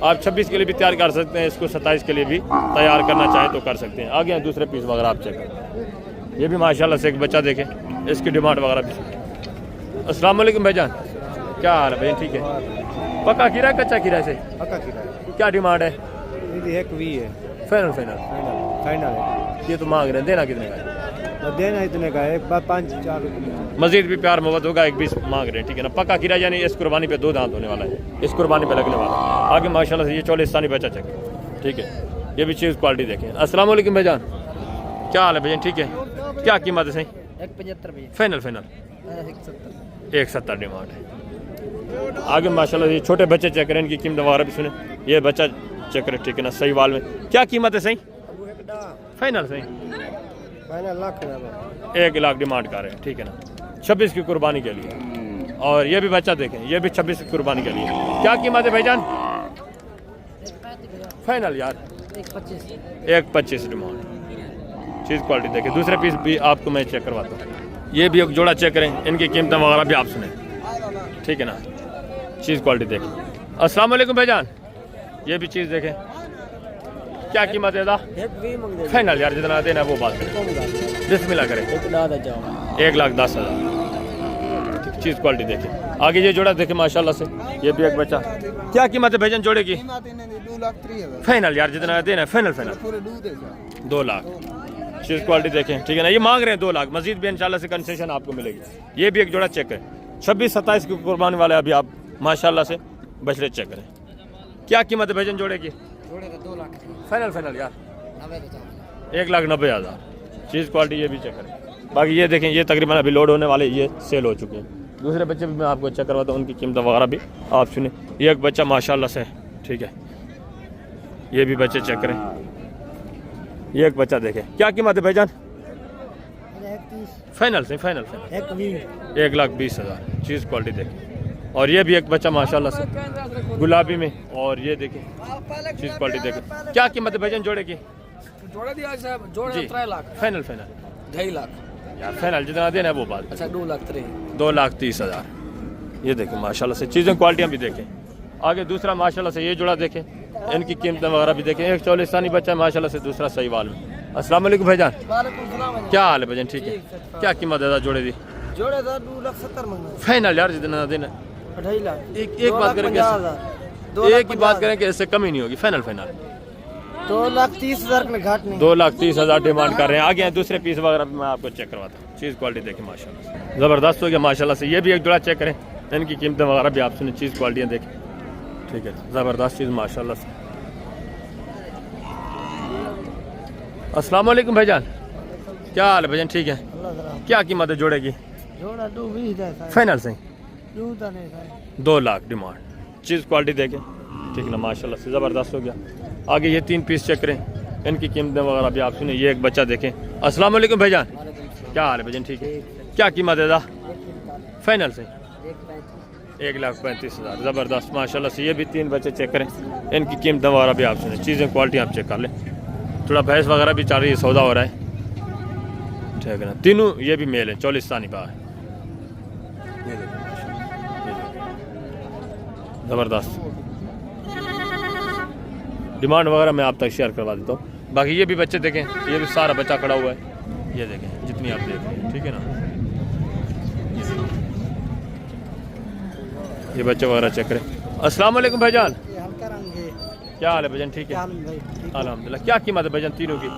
आप 26 के लिए भी तैयार कर सकते हैं, इसको 27 के लिए भी तैयार करना चाहें तो कर सकते हैं। आगे हैं दूसरे पीस वगैरह आप चेक करें। ये भी माशाल्लाह से एक बच्चा देखें, इसकी डिमांड वगैरह भी। अस्सलाम वालेकुम भाईजान, क्या हाल है भाई? ठीक है, पक्का खीरा है, कच्चा खीरा से? पक्का खीरा क्या डिमांड है? ये 1,20 है। फाइनल फाइनल है। ये तो मांग रहे हैं, देना कितने का है? देना इतने का है, 5-4 रुपये। मजीद भी प्यार मोहब्बत होगा, 1,20 मांग रहे हैं, ठीक है ना। पक्का खीरा यानी इस कुर्बानी पे 2 दांत होने वाला है, इस कुर्बानी पे लगने वाला है। आगे माशाल्लाह से ये चौलिस्तानी बच्चा चेक, ठीक है। ये भी चीज़ क्वालिटी देखें। अस्सलाम वालेकुम भाईजान, क्या हाल है भाईजान? ठीक है, क्या कीमत है? सही 1,75 फाइनल 1,70 डिमांड है। आगे माशाल्लाह ये छोटे बच्चे चेक करें, इनकी कीमत वगैरह भी सुने। ये बच्चा चेक करें, ठीक है ना, सही वाल में। क्या कीमत है? सही फाइनल 1,00,000 डिमांड कर रहे हैं, ठीक है ना, 26 की कुर्बानी के लिए। और ये भी बच्चा देखें, ये भी 26 की कुर्बानी के लिए। क्या कीमत है भाईजान? फाइनल यार 1,25 डिमांड, चीज़ क्वालिटी देखें। दूसरे पीस भी आपको मैं चेक करवाता हूँ। ये भी एक जोड़ा चेक करें, इनकी कीमत वगैरह भी आप सुने, ठीक है ना, चीज़ क्वालिटी देखें। अस्सलाम वालेकुम भाईजान, ये भी चीज़ देखें, क्या कीमत है? फाइनल यार, जितना देना वो बात करें, बिस्मिल्लाह करें। 1,10,000 चीज़ क्वालिटी देखें। आगे ये जोड़ा देखें माशाल्लाह से, ये भी एक बच्चा। क्या कीमत है भाईजान जोड़े की? 2,03,000 फाइनल यार, जितना देना है फाइनल 2 लाख, चीज़ क्वालिटी देखें, ठीक है ना। ये मांग रहे हैं 2 लाख, मजीद भी इंशाल्लाह से कंसेशन आपको मिलेगी। ये भी एक जोड़ा चेक करें, 26-27 की कुर्बानी वाले अभी आप माशाल्लाह से बछड़े चेक करें, क्या कीमत है भाईजान जोड़े की? जोड़े का 2 लाख फाइनल फाइनल यार 90,000 1,90,000। चीज़ क्वालिटी ये भी चेक करें। बाकी ये देखें, ये तकरीबन अभी लोड होने वाले, ये सेल हो चुके हैं। दूसरे बच्चे भी मैं आपको चेक करवाता हूँ, उनकी कीमत वगैरह भी आप सुने। ये एक बच्चा माशाल्लाह से, ठीक है, ये भी बच्चे चेक करें। ये एक बच्चा देखें, क्या कीमत है भाईजान? फाइनल से फाइनल 1,20,000। चीज़ क्वालिटी देखें। और ये भी एक बच्चा माशाल्लाह से गुलाबी में, और ये देखें चीज़ क्वालिटी देखें। क्या कीमत है भाईजान जोड़े की? जोड़े दिया साहब, जोड़े 3 लाख फाइनल 2.5 लाख यार, फाइनल जितना देना है वो बात। अच्छा 2 लाख 2,30,000। ये देखें माशाल्लाह से, चीज़ें क्वालिटियाँ भी देखें। आगे दूसरा माशाल्लाह से ये जुड़ा देखें, इनकी कीमतें वगैरह भी देखें। एक चौलिस्तानी बच्चा है माशाल्लाह से, दूसरा सहीवाल में। अस्सलाम वालेकुम भाईजान, क्या हाल है भाईजान? ठीक है, क्या कीमत है जोड़े दी? जोड़े था 2,70,000 मांगा। फाइनल यार जितना देना। 2.5 लाख एक बात करें कि एक ही बात करें कि इससे कमी नहीं होगी। फाइनल 2,30,000 में घाट नहीं। 2,30,000 डिमांड कर रहे हैं। आगे हैं दूसरे पीस वगैरह भी मैं आपको चेक करवाता हूँ। चीज़ क्वालिटी देखें माशाल्लाह से, ज़बरदस्त हो गया माशाल्लाह से। ये भी एक जोड़ा चेक करें, इनकी कीमतें वगैरह भी आप सुने। चीज़ क्वालिटियाँ देखें, ठीक है, ज़बरदस्त चीज़ माशाल्लाह से। अस्सलाम वालेकुम भाईजान, क्या हाल है भाईजान? ठीक है, क्या कीमत है जोड़े की? जोड़ा 2,20,000 फाइनल से 2 2 लाख डिमांड। चीज़ क्वालिटी देखें, ठीक ना, माशाल्लाह से ज़बरदस्त हो गया। आगे ये 3 पीस चेक करें, इनकी कीमतें वगैरह भी आप सुने। ये एक बच्चा देखें। अस्सलाम वालेकुम भाईजान, क्या हाल है भाईजान? ठीक है, क्या कीमत है? फाइनल से 1,35,000। ज़बरदस्त माशाल्लाह से। ये भी 3 बच्चे चेक करें, इनकी कीमतें वगैरह भी आप सुने। चीज़ें क्वालिटी आप चेक कर लें। थोड़ा भैंस वगैरह भी चल रही है, सौदा हो रहा है, ठीक है ना। तीनों ये भी मेल है, चौलिस्तानी बाहर। ज़बरदस्त डिमांड वगैरह मैं आप तक शेयर करवा देता हूँ। बाकी ये भी बच्चे देखें, ये भी सारा बच्चा खड़ा हुआ है, ये देखें जितनी आप देख रहे हैं, ठीक है ना। ये बच्चे वगैरह चेक करें। अस्सलाम वालेकुम भाईजान, क्या हाल है भाईजान? ठीक है, अल्हम्दुलिल्लाह। क्या कीमत है भाईजान तीनों की?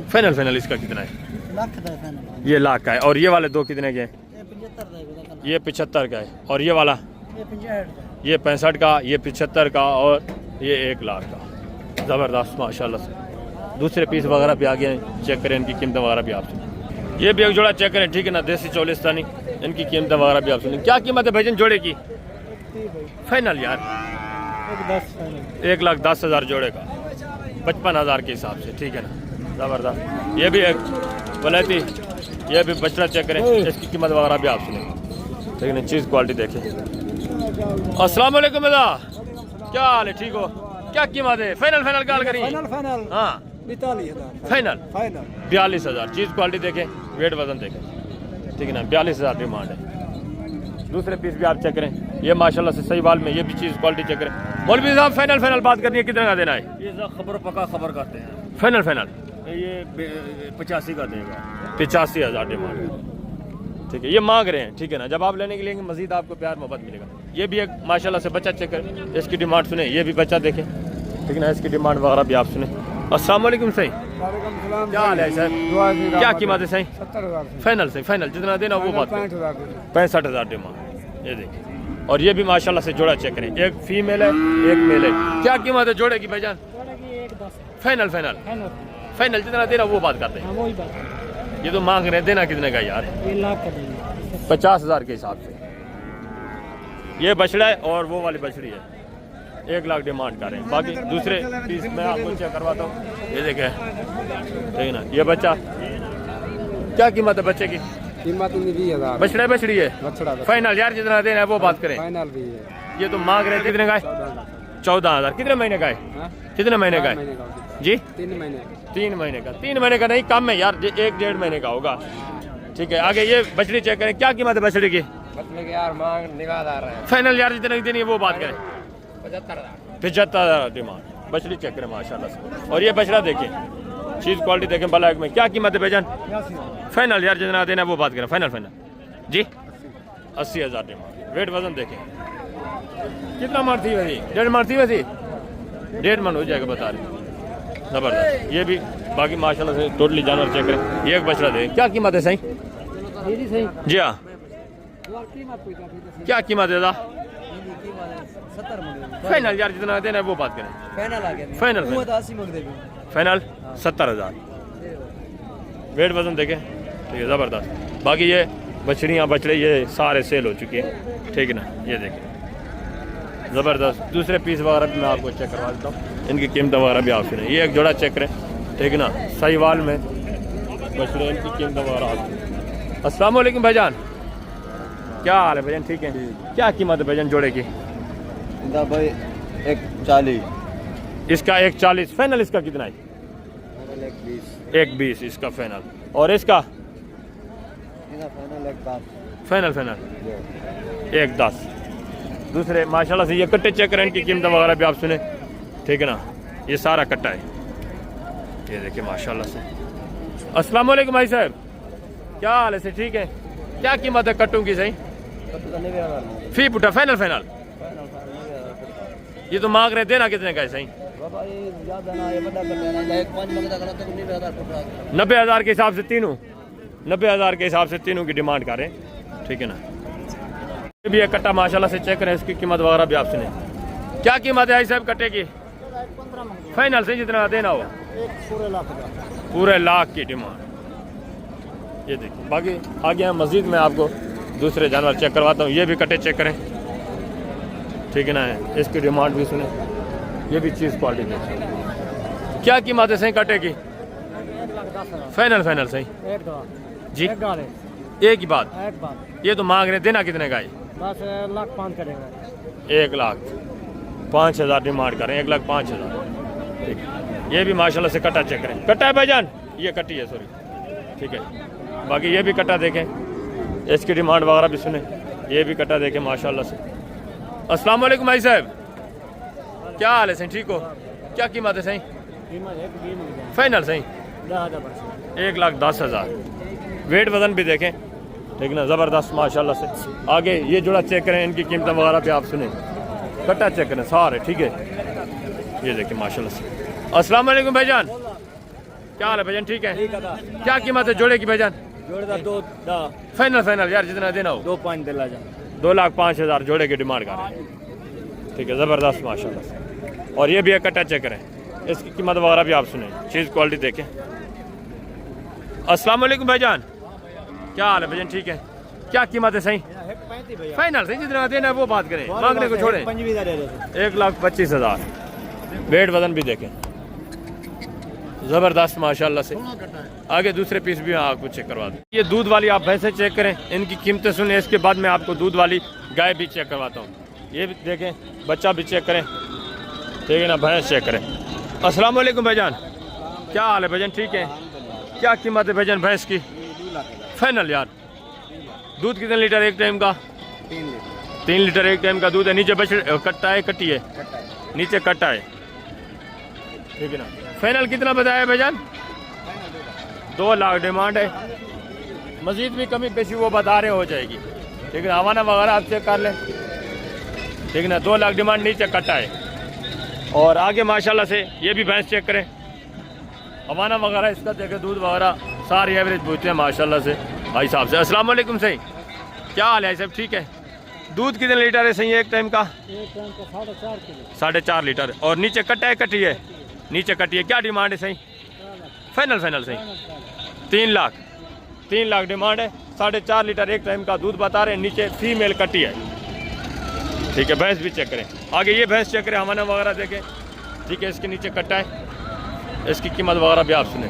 फाइनल फाइनल इसका कितना है? ये लाख का है। और ये वाले 2 कितने के हैं? ये 75 का है। और ये वाला ये 65 का, ये 75 का, और ये 1 लाख का। ज़बरदस्त माशाल्लाह से। दूसरे पीस वगैरह भी आ गए हैं, चेक करें, इनकी कीमतें वगैरह भी आप सुनें। ये भी एक जोड़ा चेक करें, ठीक है ना, देसी चौलिस्तानी, इनकी कीमतें वगैरह भी आप सुनें। क्या कीमत है भाईजान जोड़े की? फाइनल यार 1,10,000 जोड़े का, 55,000 के हिसाब से, ठीक है ना, ज़बरदस्त। ये भी एक वलैती, ये भी बछड़ा चेक करें, इसकी कीमत वगैरह भी आप सुनें, ठीक है ना। चीज़ क्वालिटी देखें। अस्सलाम वालेकुम दादा, क्या हाल है? ठीक हो? क्या कीमत है? फाइनल फाइनल कॉल करिए। फाइनल हाँ 42,000 फाइनल फाइनल 42,000। चीज़ क्वालिटी देखें, वेट वजन देखें, ठीक है ना। 42,000 डिमांड है। दूसरे पीस भी आप चेक करें, ये माशाल्लाह से सही बाल में, ये भी चीज़ क्वालिटी चेक करें। मौलवी साहब फाइनल फाइनल बात करनी है, कितने का देना है? ये खबर पक्का खबर करते हैं। फाइनल फाइनल ये 85 का देगा। 85,000 डिमांड है, ठीक है। ये मांग रहे हैं, ठीक है ना। जब आप लेने के लिए मजीद आपको प्यार मोहब्बत मिलेगा। ये भी एक माशाल्लाह से बच्चा चेक करें, इसकी डिमांड सुने। ये भी बच्चा देखें, ठीक है ना, इसकी डिमांड वगैरह भी आप सुने। अस्सलाम वालेकुम सही, क्या हाल है सर? क्या कीमत है सही? 70,000 फाइनल से फाइनल जितना देना वो बात। 65,000 डिमांड, ये देखिए। और ये भी माशाल्लाह से जोड़ा चेक करें, एक फीमेल है एक मेल है। क्या कीमत है जोड़े की भाईजान? फाइनल फाइनल फाइनल जितना देना वो बात करते हैं। ये तो मांग रहे हैं, देना कितने का यार? 50,000 के हिसाब से। ये बछड़ा है और वो वाली बछड़ी है, 1 लाख डिमांड कर रहे हैं। बाकी दूसरे पीस मैं आपको चेक करवाता हूँ, ये देखें, ठीक है ना। ये बच्चा क्या कीमत है बच्चे की? कीमत 20,000 बछड़ा बछड़ी है। फाइनल यार जितना देना है वो बात करें। फाइनल भी है। ये तो मांग रहे हैं, कितने का है? 14,000। कितने महीने का है? कितने महीने का है जी? 3 महीने 3 महीने का। 3 महीने का नहीं, कम है यार, 1-1.5 महीने का होगा, ठीक है। आगे ये बछड़ी चेक करें, क्या कीमत है बछड़ी की? यार मांग निकाल आ रहा है। फाइनल यार जितने की देनी है वो बात करें। 75,000 75,000 डिमांड। बछड़ी चेक करें माशाल्लाह से। और ये बछड़ा देखें, चीज़ क्वालिटी देखें, ब्लैक में। क्या कीमत है भाईजान? फाइनल यार जितना देना है वो बात करें। फाइनल फाइनल जी 80,000 डिमांड। वेट वजन देखें, कितना मन थी वैसी? 1.5 मन थी वैसी? 1.5 मन हो जाएगा बता रहे, ज़बरदस्त। ये भी बाकी माशाल्लाह से टोटली जानवर चेक करें। ये एक बछड़ा दे, क्या कीमत है सही? जी हाँ, क्या कीमत है दादा? 70 मंगदे फाइनल यार जितना देना है वो बात करें। फाइनल आ गया फाइनल वो तो 80 मंगदे भी फाइनल 70,000। वेट वजन देखें ठीक है ज़बरदस्त। बाकी ये बछड़ियाँ बछड़े ये सारे सेल हो चुके हैं ठीक है ना। ये देखें ज़बरदस्त। दूसरे पीस वगैरह भी मैं आपको चेक करवा देता हूँ, इनकी कीमत वगैरह भी आप सुने। ये एक जोड़ा चेक करें ठीक है ना। साहिवाल में बछड़े इनकी कीमत वगैरह आप। अस्सलाम वालेकुम भाईजान, क्या हाल है भाईजान? ठीक है। क्या कीमत है भाईजान जोड़े की? भाई 140 इसका 140 फाइनल। इसका कितना है? 120 इसका फाइनल। और इसका फाइनल फाइनल 110। दूसरे माशाल्लाह से ये कट्टे चेक करें, इनकी कीमत वगैरह भी आप सुने ठीक है ना। ये सारा कट्टा है, ये देखिए माशाल्लाह से। अस्सलाम वालेकुम भाई साहब, क्या हाल है से? ठीक है। क्या कीमत है कट्टों की? सही फी पुटा फाइनल फाइनल। ये तो मांग रहे, देना कितने का है? सही 90,000 के हिसाब से तीनों, 90,000 के हिसाब से तीनों की डिमांड करें ठीक है ना। ये भी एक कट्टा माशाल्लाह से चेक करें, इसकी कीमत वगैरह भी आप सुने। क्या कीमत है भाई साहब कट्टे की? फाइनल से जितना देना हो पूरे लाख की डिमांड। ये देखिए। बाकी आगे हम मस्जिद में आपको दूसरे जानवर चेक करवाता हूँ। ये भी कट्टे चेक करें ठीक है ना। इसकी डिमांड भी सुने। ये भी चीज़ क्वालिटी देखिए। क्या कीमत है सही कट्टे की? फाइनल फाइनल सही जी। एक ही बात। ये तो मांग रहे, देना कितने का है? बस 1,05,000 का देगा। 1,05,000 डिमांड करें। 1,05,000 ठीक है। ये भी माशाल्लाह से कट्टा चेक करें। कट्टा है भाईजान? ये कट्टी है सॉरी ठीक है। बाकी ये भी कट्टा देखें, इसकी डिमांड वगैरह भी सुने। ये भी कट्टा देखें माशाल्लाह से। अस्सलाम वालेकुम भाई साहब, क्या हाल है? सही ठीक हो? क्या कीमत है? सही फाइनल सही 1,10,000। वेट वजन भी देखें ठीक ना, ज़बरदस्त माशाल्लाह से। आगे ये जोड़ा चेक करें, इनकी कीमत वगैरह पे आप सुने। कट्टा चेक करें सारे ठीक है। ये देखें माशाल्लाह से। अस्सलाम वालेकुम भाईजान, क्या हाल है भाईजान? ठीक है। क्या कीमत है जोड़े की भाईजान? फाइनल फाइनल यार जितना देना हो। 2,05,000 जोड़े की डिमांड कर रहे हैं ठीक है। ज़बरदस्त माशाल्लाह से। और ये भी एक कट्टा चेक करें, इसकी कीमत वगैरह भी आप सुने। चीज़ क्वालिटी देखें। अस्सलाम वालेकुम भाईजान, क्या हाल है भाईजान? ठीक है। क्या कीमत है? सही फाइनल सही जितना देना है वो बात करें, मांगने को छोड़े। 1,25,000। वेट वजन भी देखें ज़बरदस्त माशाल्लाह से। आगे दूसरे पीस भी आपको चेक करवा दूँ। ये दूध वाली आप भैंसें चेक करें, इनकी कीमतें सुने। इसके बाद मैं आपको दूध वाली गाय भी चेक करवाता हूँ। ये भी देखें, बच्चा भी चेक करें ठीक है ना। भैंस चेक करें। अस्सलाम वालेकुम भाईजान, क्या हाल है भाईजान? ठीक है। क्या कीमत है भाईजान भैंस की? फाइनल यार। दूध कितने लीटर एक टाइम का? 3 लीटर एक टाइम का दूध है। नीचे बछड़े कट्टा है, कट्टी है, नीचे कट्टा है ठीक है ना। फाइनल कितना बताया भाईजान? 2 लाख डिमांड है। मजीद भी कमी पेशी वो बता रहे हो जाएगी ठीक है। हवाना वगैरह आप चेक कर लें ठीक है ना। 2 लाख डिमांड, नीचे कट्टा है। और आगे माशाल्लाह से ये भी भैंस चेक करें, हवाना वगैरह इसका देखें, दूध वगैरह सारी एवरेज पूछते हैं माशाल्लाह से भाई साहब से। अस्सलाम वालेकुम सही, क्या हाल है सब? ठीक है। दूध कितने लीटर है सही एक टाइम का? 4.5 लीटर। और नीचे कट्टा है, कट्टी है? नीचे कट्टी है। क्या डिमांड है सही? फाइनल फाइनल सही 3 लाख डिमांड है। 4.5 लीटर एक टाइम का दूध बता रहे हैं। नीचे फीमेल कट्टी है ठीक है। भैंस भी चेक करें। आगे ये भैंस चेक करें, हमारा वगैरह देखें ठीक है। इसके नीचे कट्टा है, इसकी कीमत वगैरह भी आप सुने।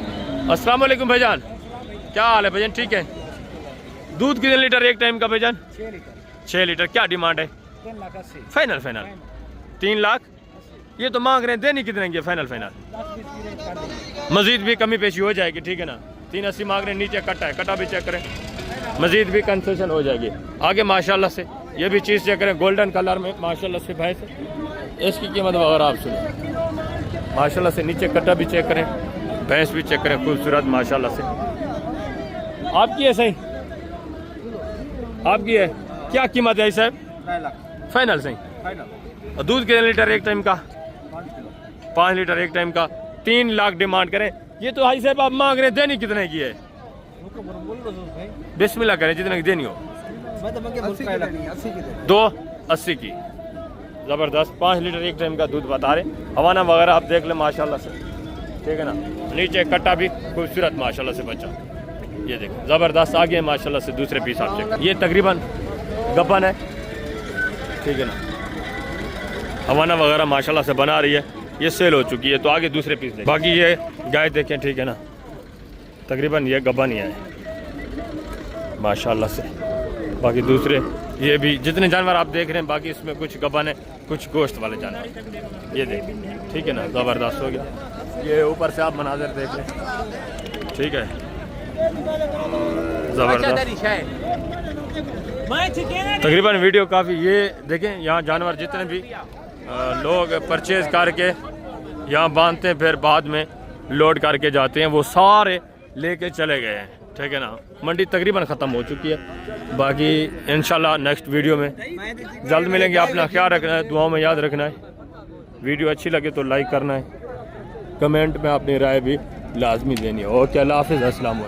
अस्सलाम वालेकुम भाईजान, क्या हाल है भाईजान? ठीक है। दूध कितने लीटर एक टाइम का भाईजान? 6 लीटर। क्या डिमांड है? Final final 3 lakh. ये तो मांग रहे हैं, देनी कितने की? फाइनल फाइनल मजीद भी कमी पेशी हो जाएगी ठीक है ना। 380 मांग रहे हैं। नीचे कट्टा है, कट्टा भी चेक करें, मजीद भी कंसेशन हो जाएगी। आगे माशाल्लाह से ये भी चीज़ चेक करें, गोल्डन कलर में माशाल्लाह से भैंस, इसकी कीमत वगैरह आप सुने माशाल्लाह से। नीचे कट्टा भी चेक करें, भैंस भी चेक करें, खूबसूरत माशाल्लाह से। आपकी है सही? आपकी है। क्या कीमत है साहब? फाइनल सही। और दूध कितने लीटर एक टाइम का? 5 लीटर एक टाइम का। 3 लाख डिमांड करें। ये तो भाई साहब आप मांग रहे हैं, देनी कितने की है? बिस्मिल्लाह करें, जितने की देनी हो। 280 की ज़बरदस्त 5 लीटर एक टाइम का दूध बता रहे। हवाना वगैरह आप देख लें माशाल्लाह से, ठीक है ना। नीचे कट्टा भी खूबसूरत माशाल्लाह से बच्चा, ये देखो ज़बरदस्त आगे माशाल्लाह से। दूसरे पीस आप देखें, ये तकरीबन गब्बन है, ठीक है ना। हवाना वगैरह माशाल्लाह से बना रही है, ये सेल हो चुकी है। तो आगे दूसरे पीस देखें। बाकी ये गाय देखें, ठीक है ना, तकरीबन ये गब्बन ही है माशाल्लाह से। बाकी दूसरे ये भी जितने जानवर आप देख रहे हैं, बाकी इसमें कुछ गब्बन है, कुछ गोश्त वाले जानवर, ये देखें, ठीक है ना। ज़बरदस्त हो गया। ये ऊपर से आप मनाजर देख लें, ठीक है, ज़बरदस्त। तकरीबन वीडियो काफ़ी, ये देखें यहाँ जानवर जितने भी लोग परचेज़ करके यहाँ बांधते हैं, फिर बाद में लोड करके जाते हैं, वो सारे लेके चले गए हैं, ठीक है ना। मंडी तकरीबन ख़त्म हो चुकी है। बाकी इंशाल्लाह नेक्स्ट वीडियो में जल्द मिलेंगे। अपना ख्याल रखना है, दुआओं में याद रखना है। वीडियो अच्छी लगे तो लाइक करना है, कमेंट में अपनी राय भी लाजमी देनी है। ओके, अल्लाह हाफ़िज़, अस्सलाम वालेकुम।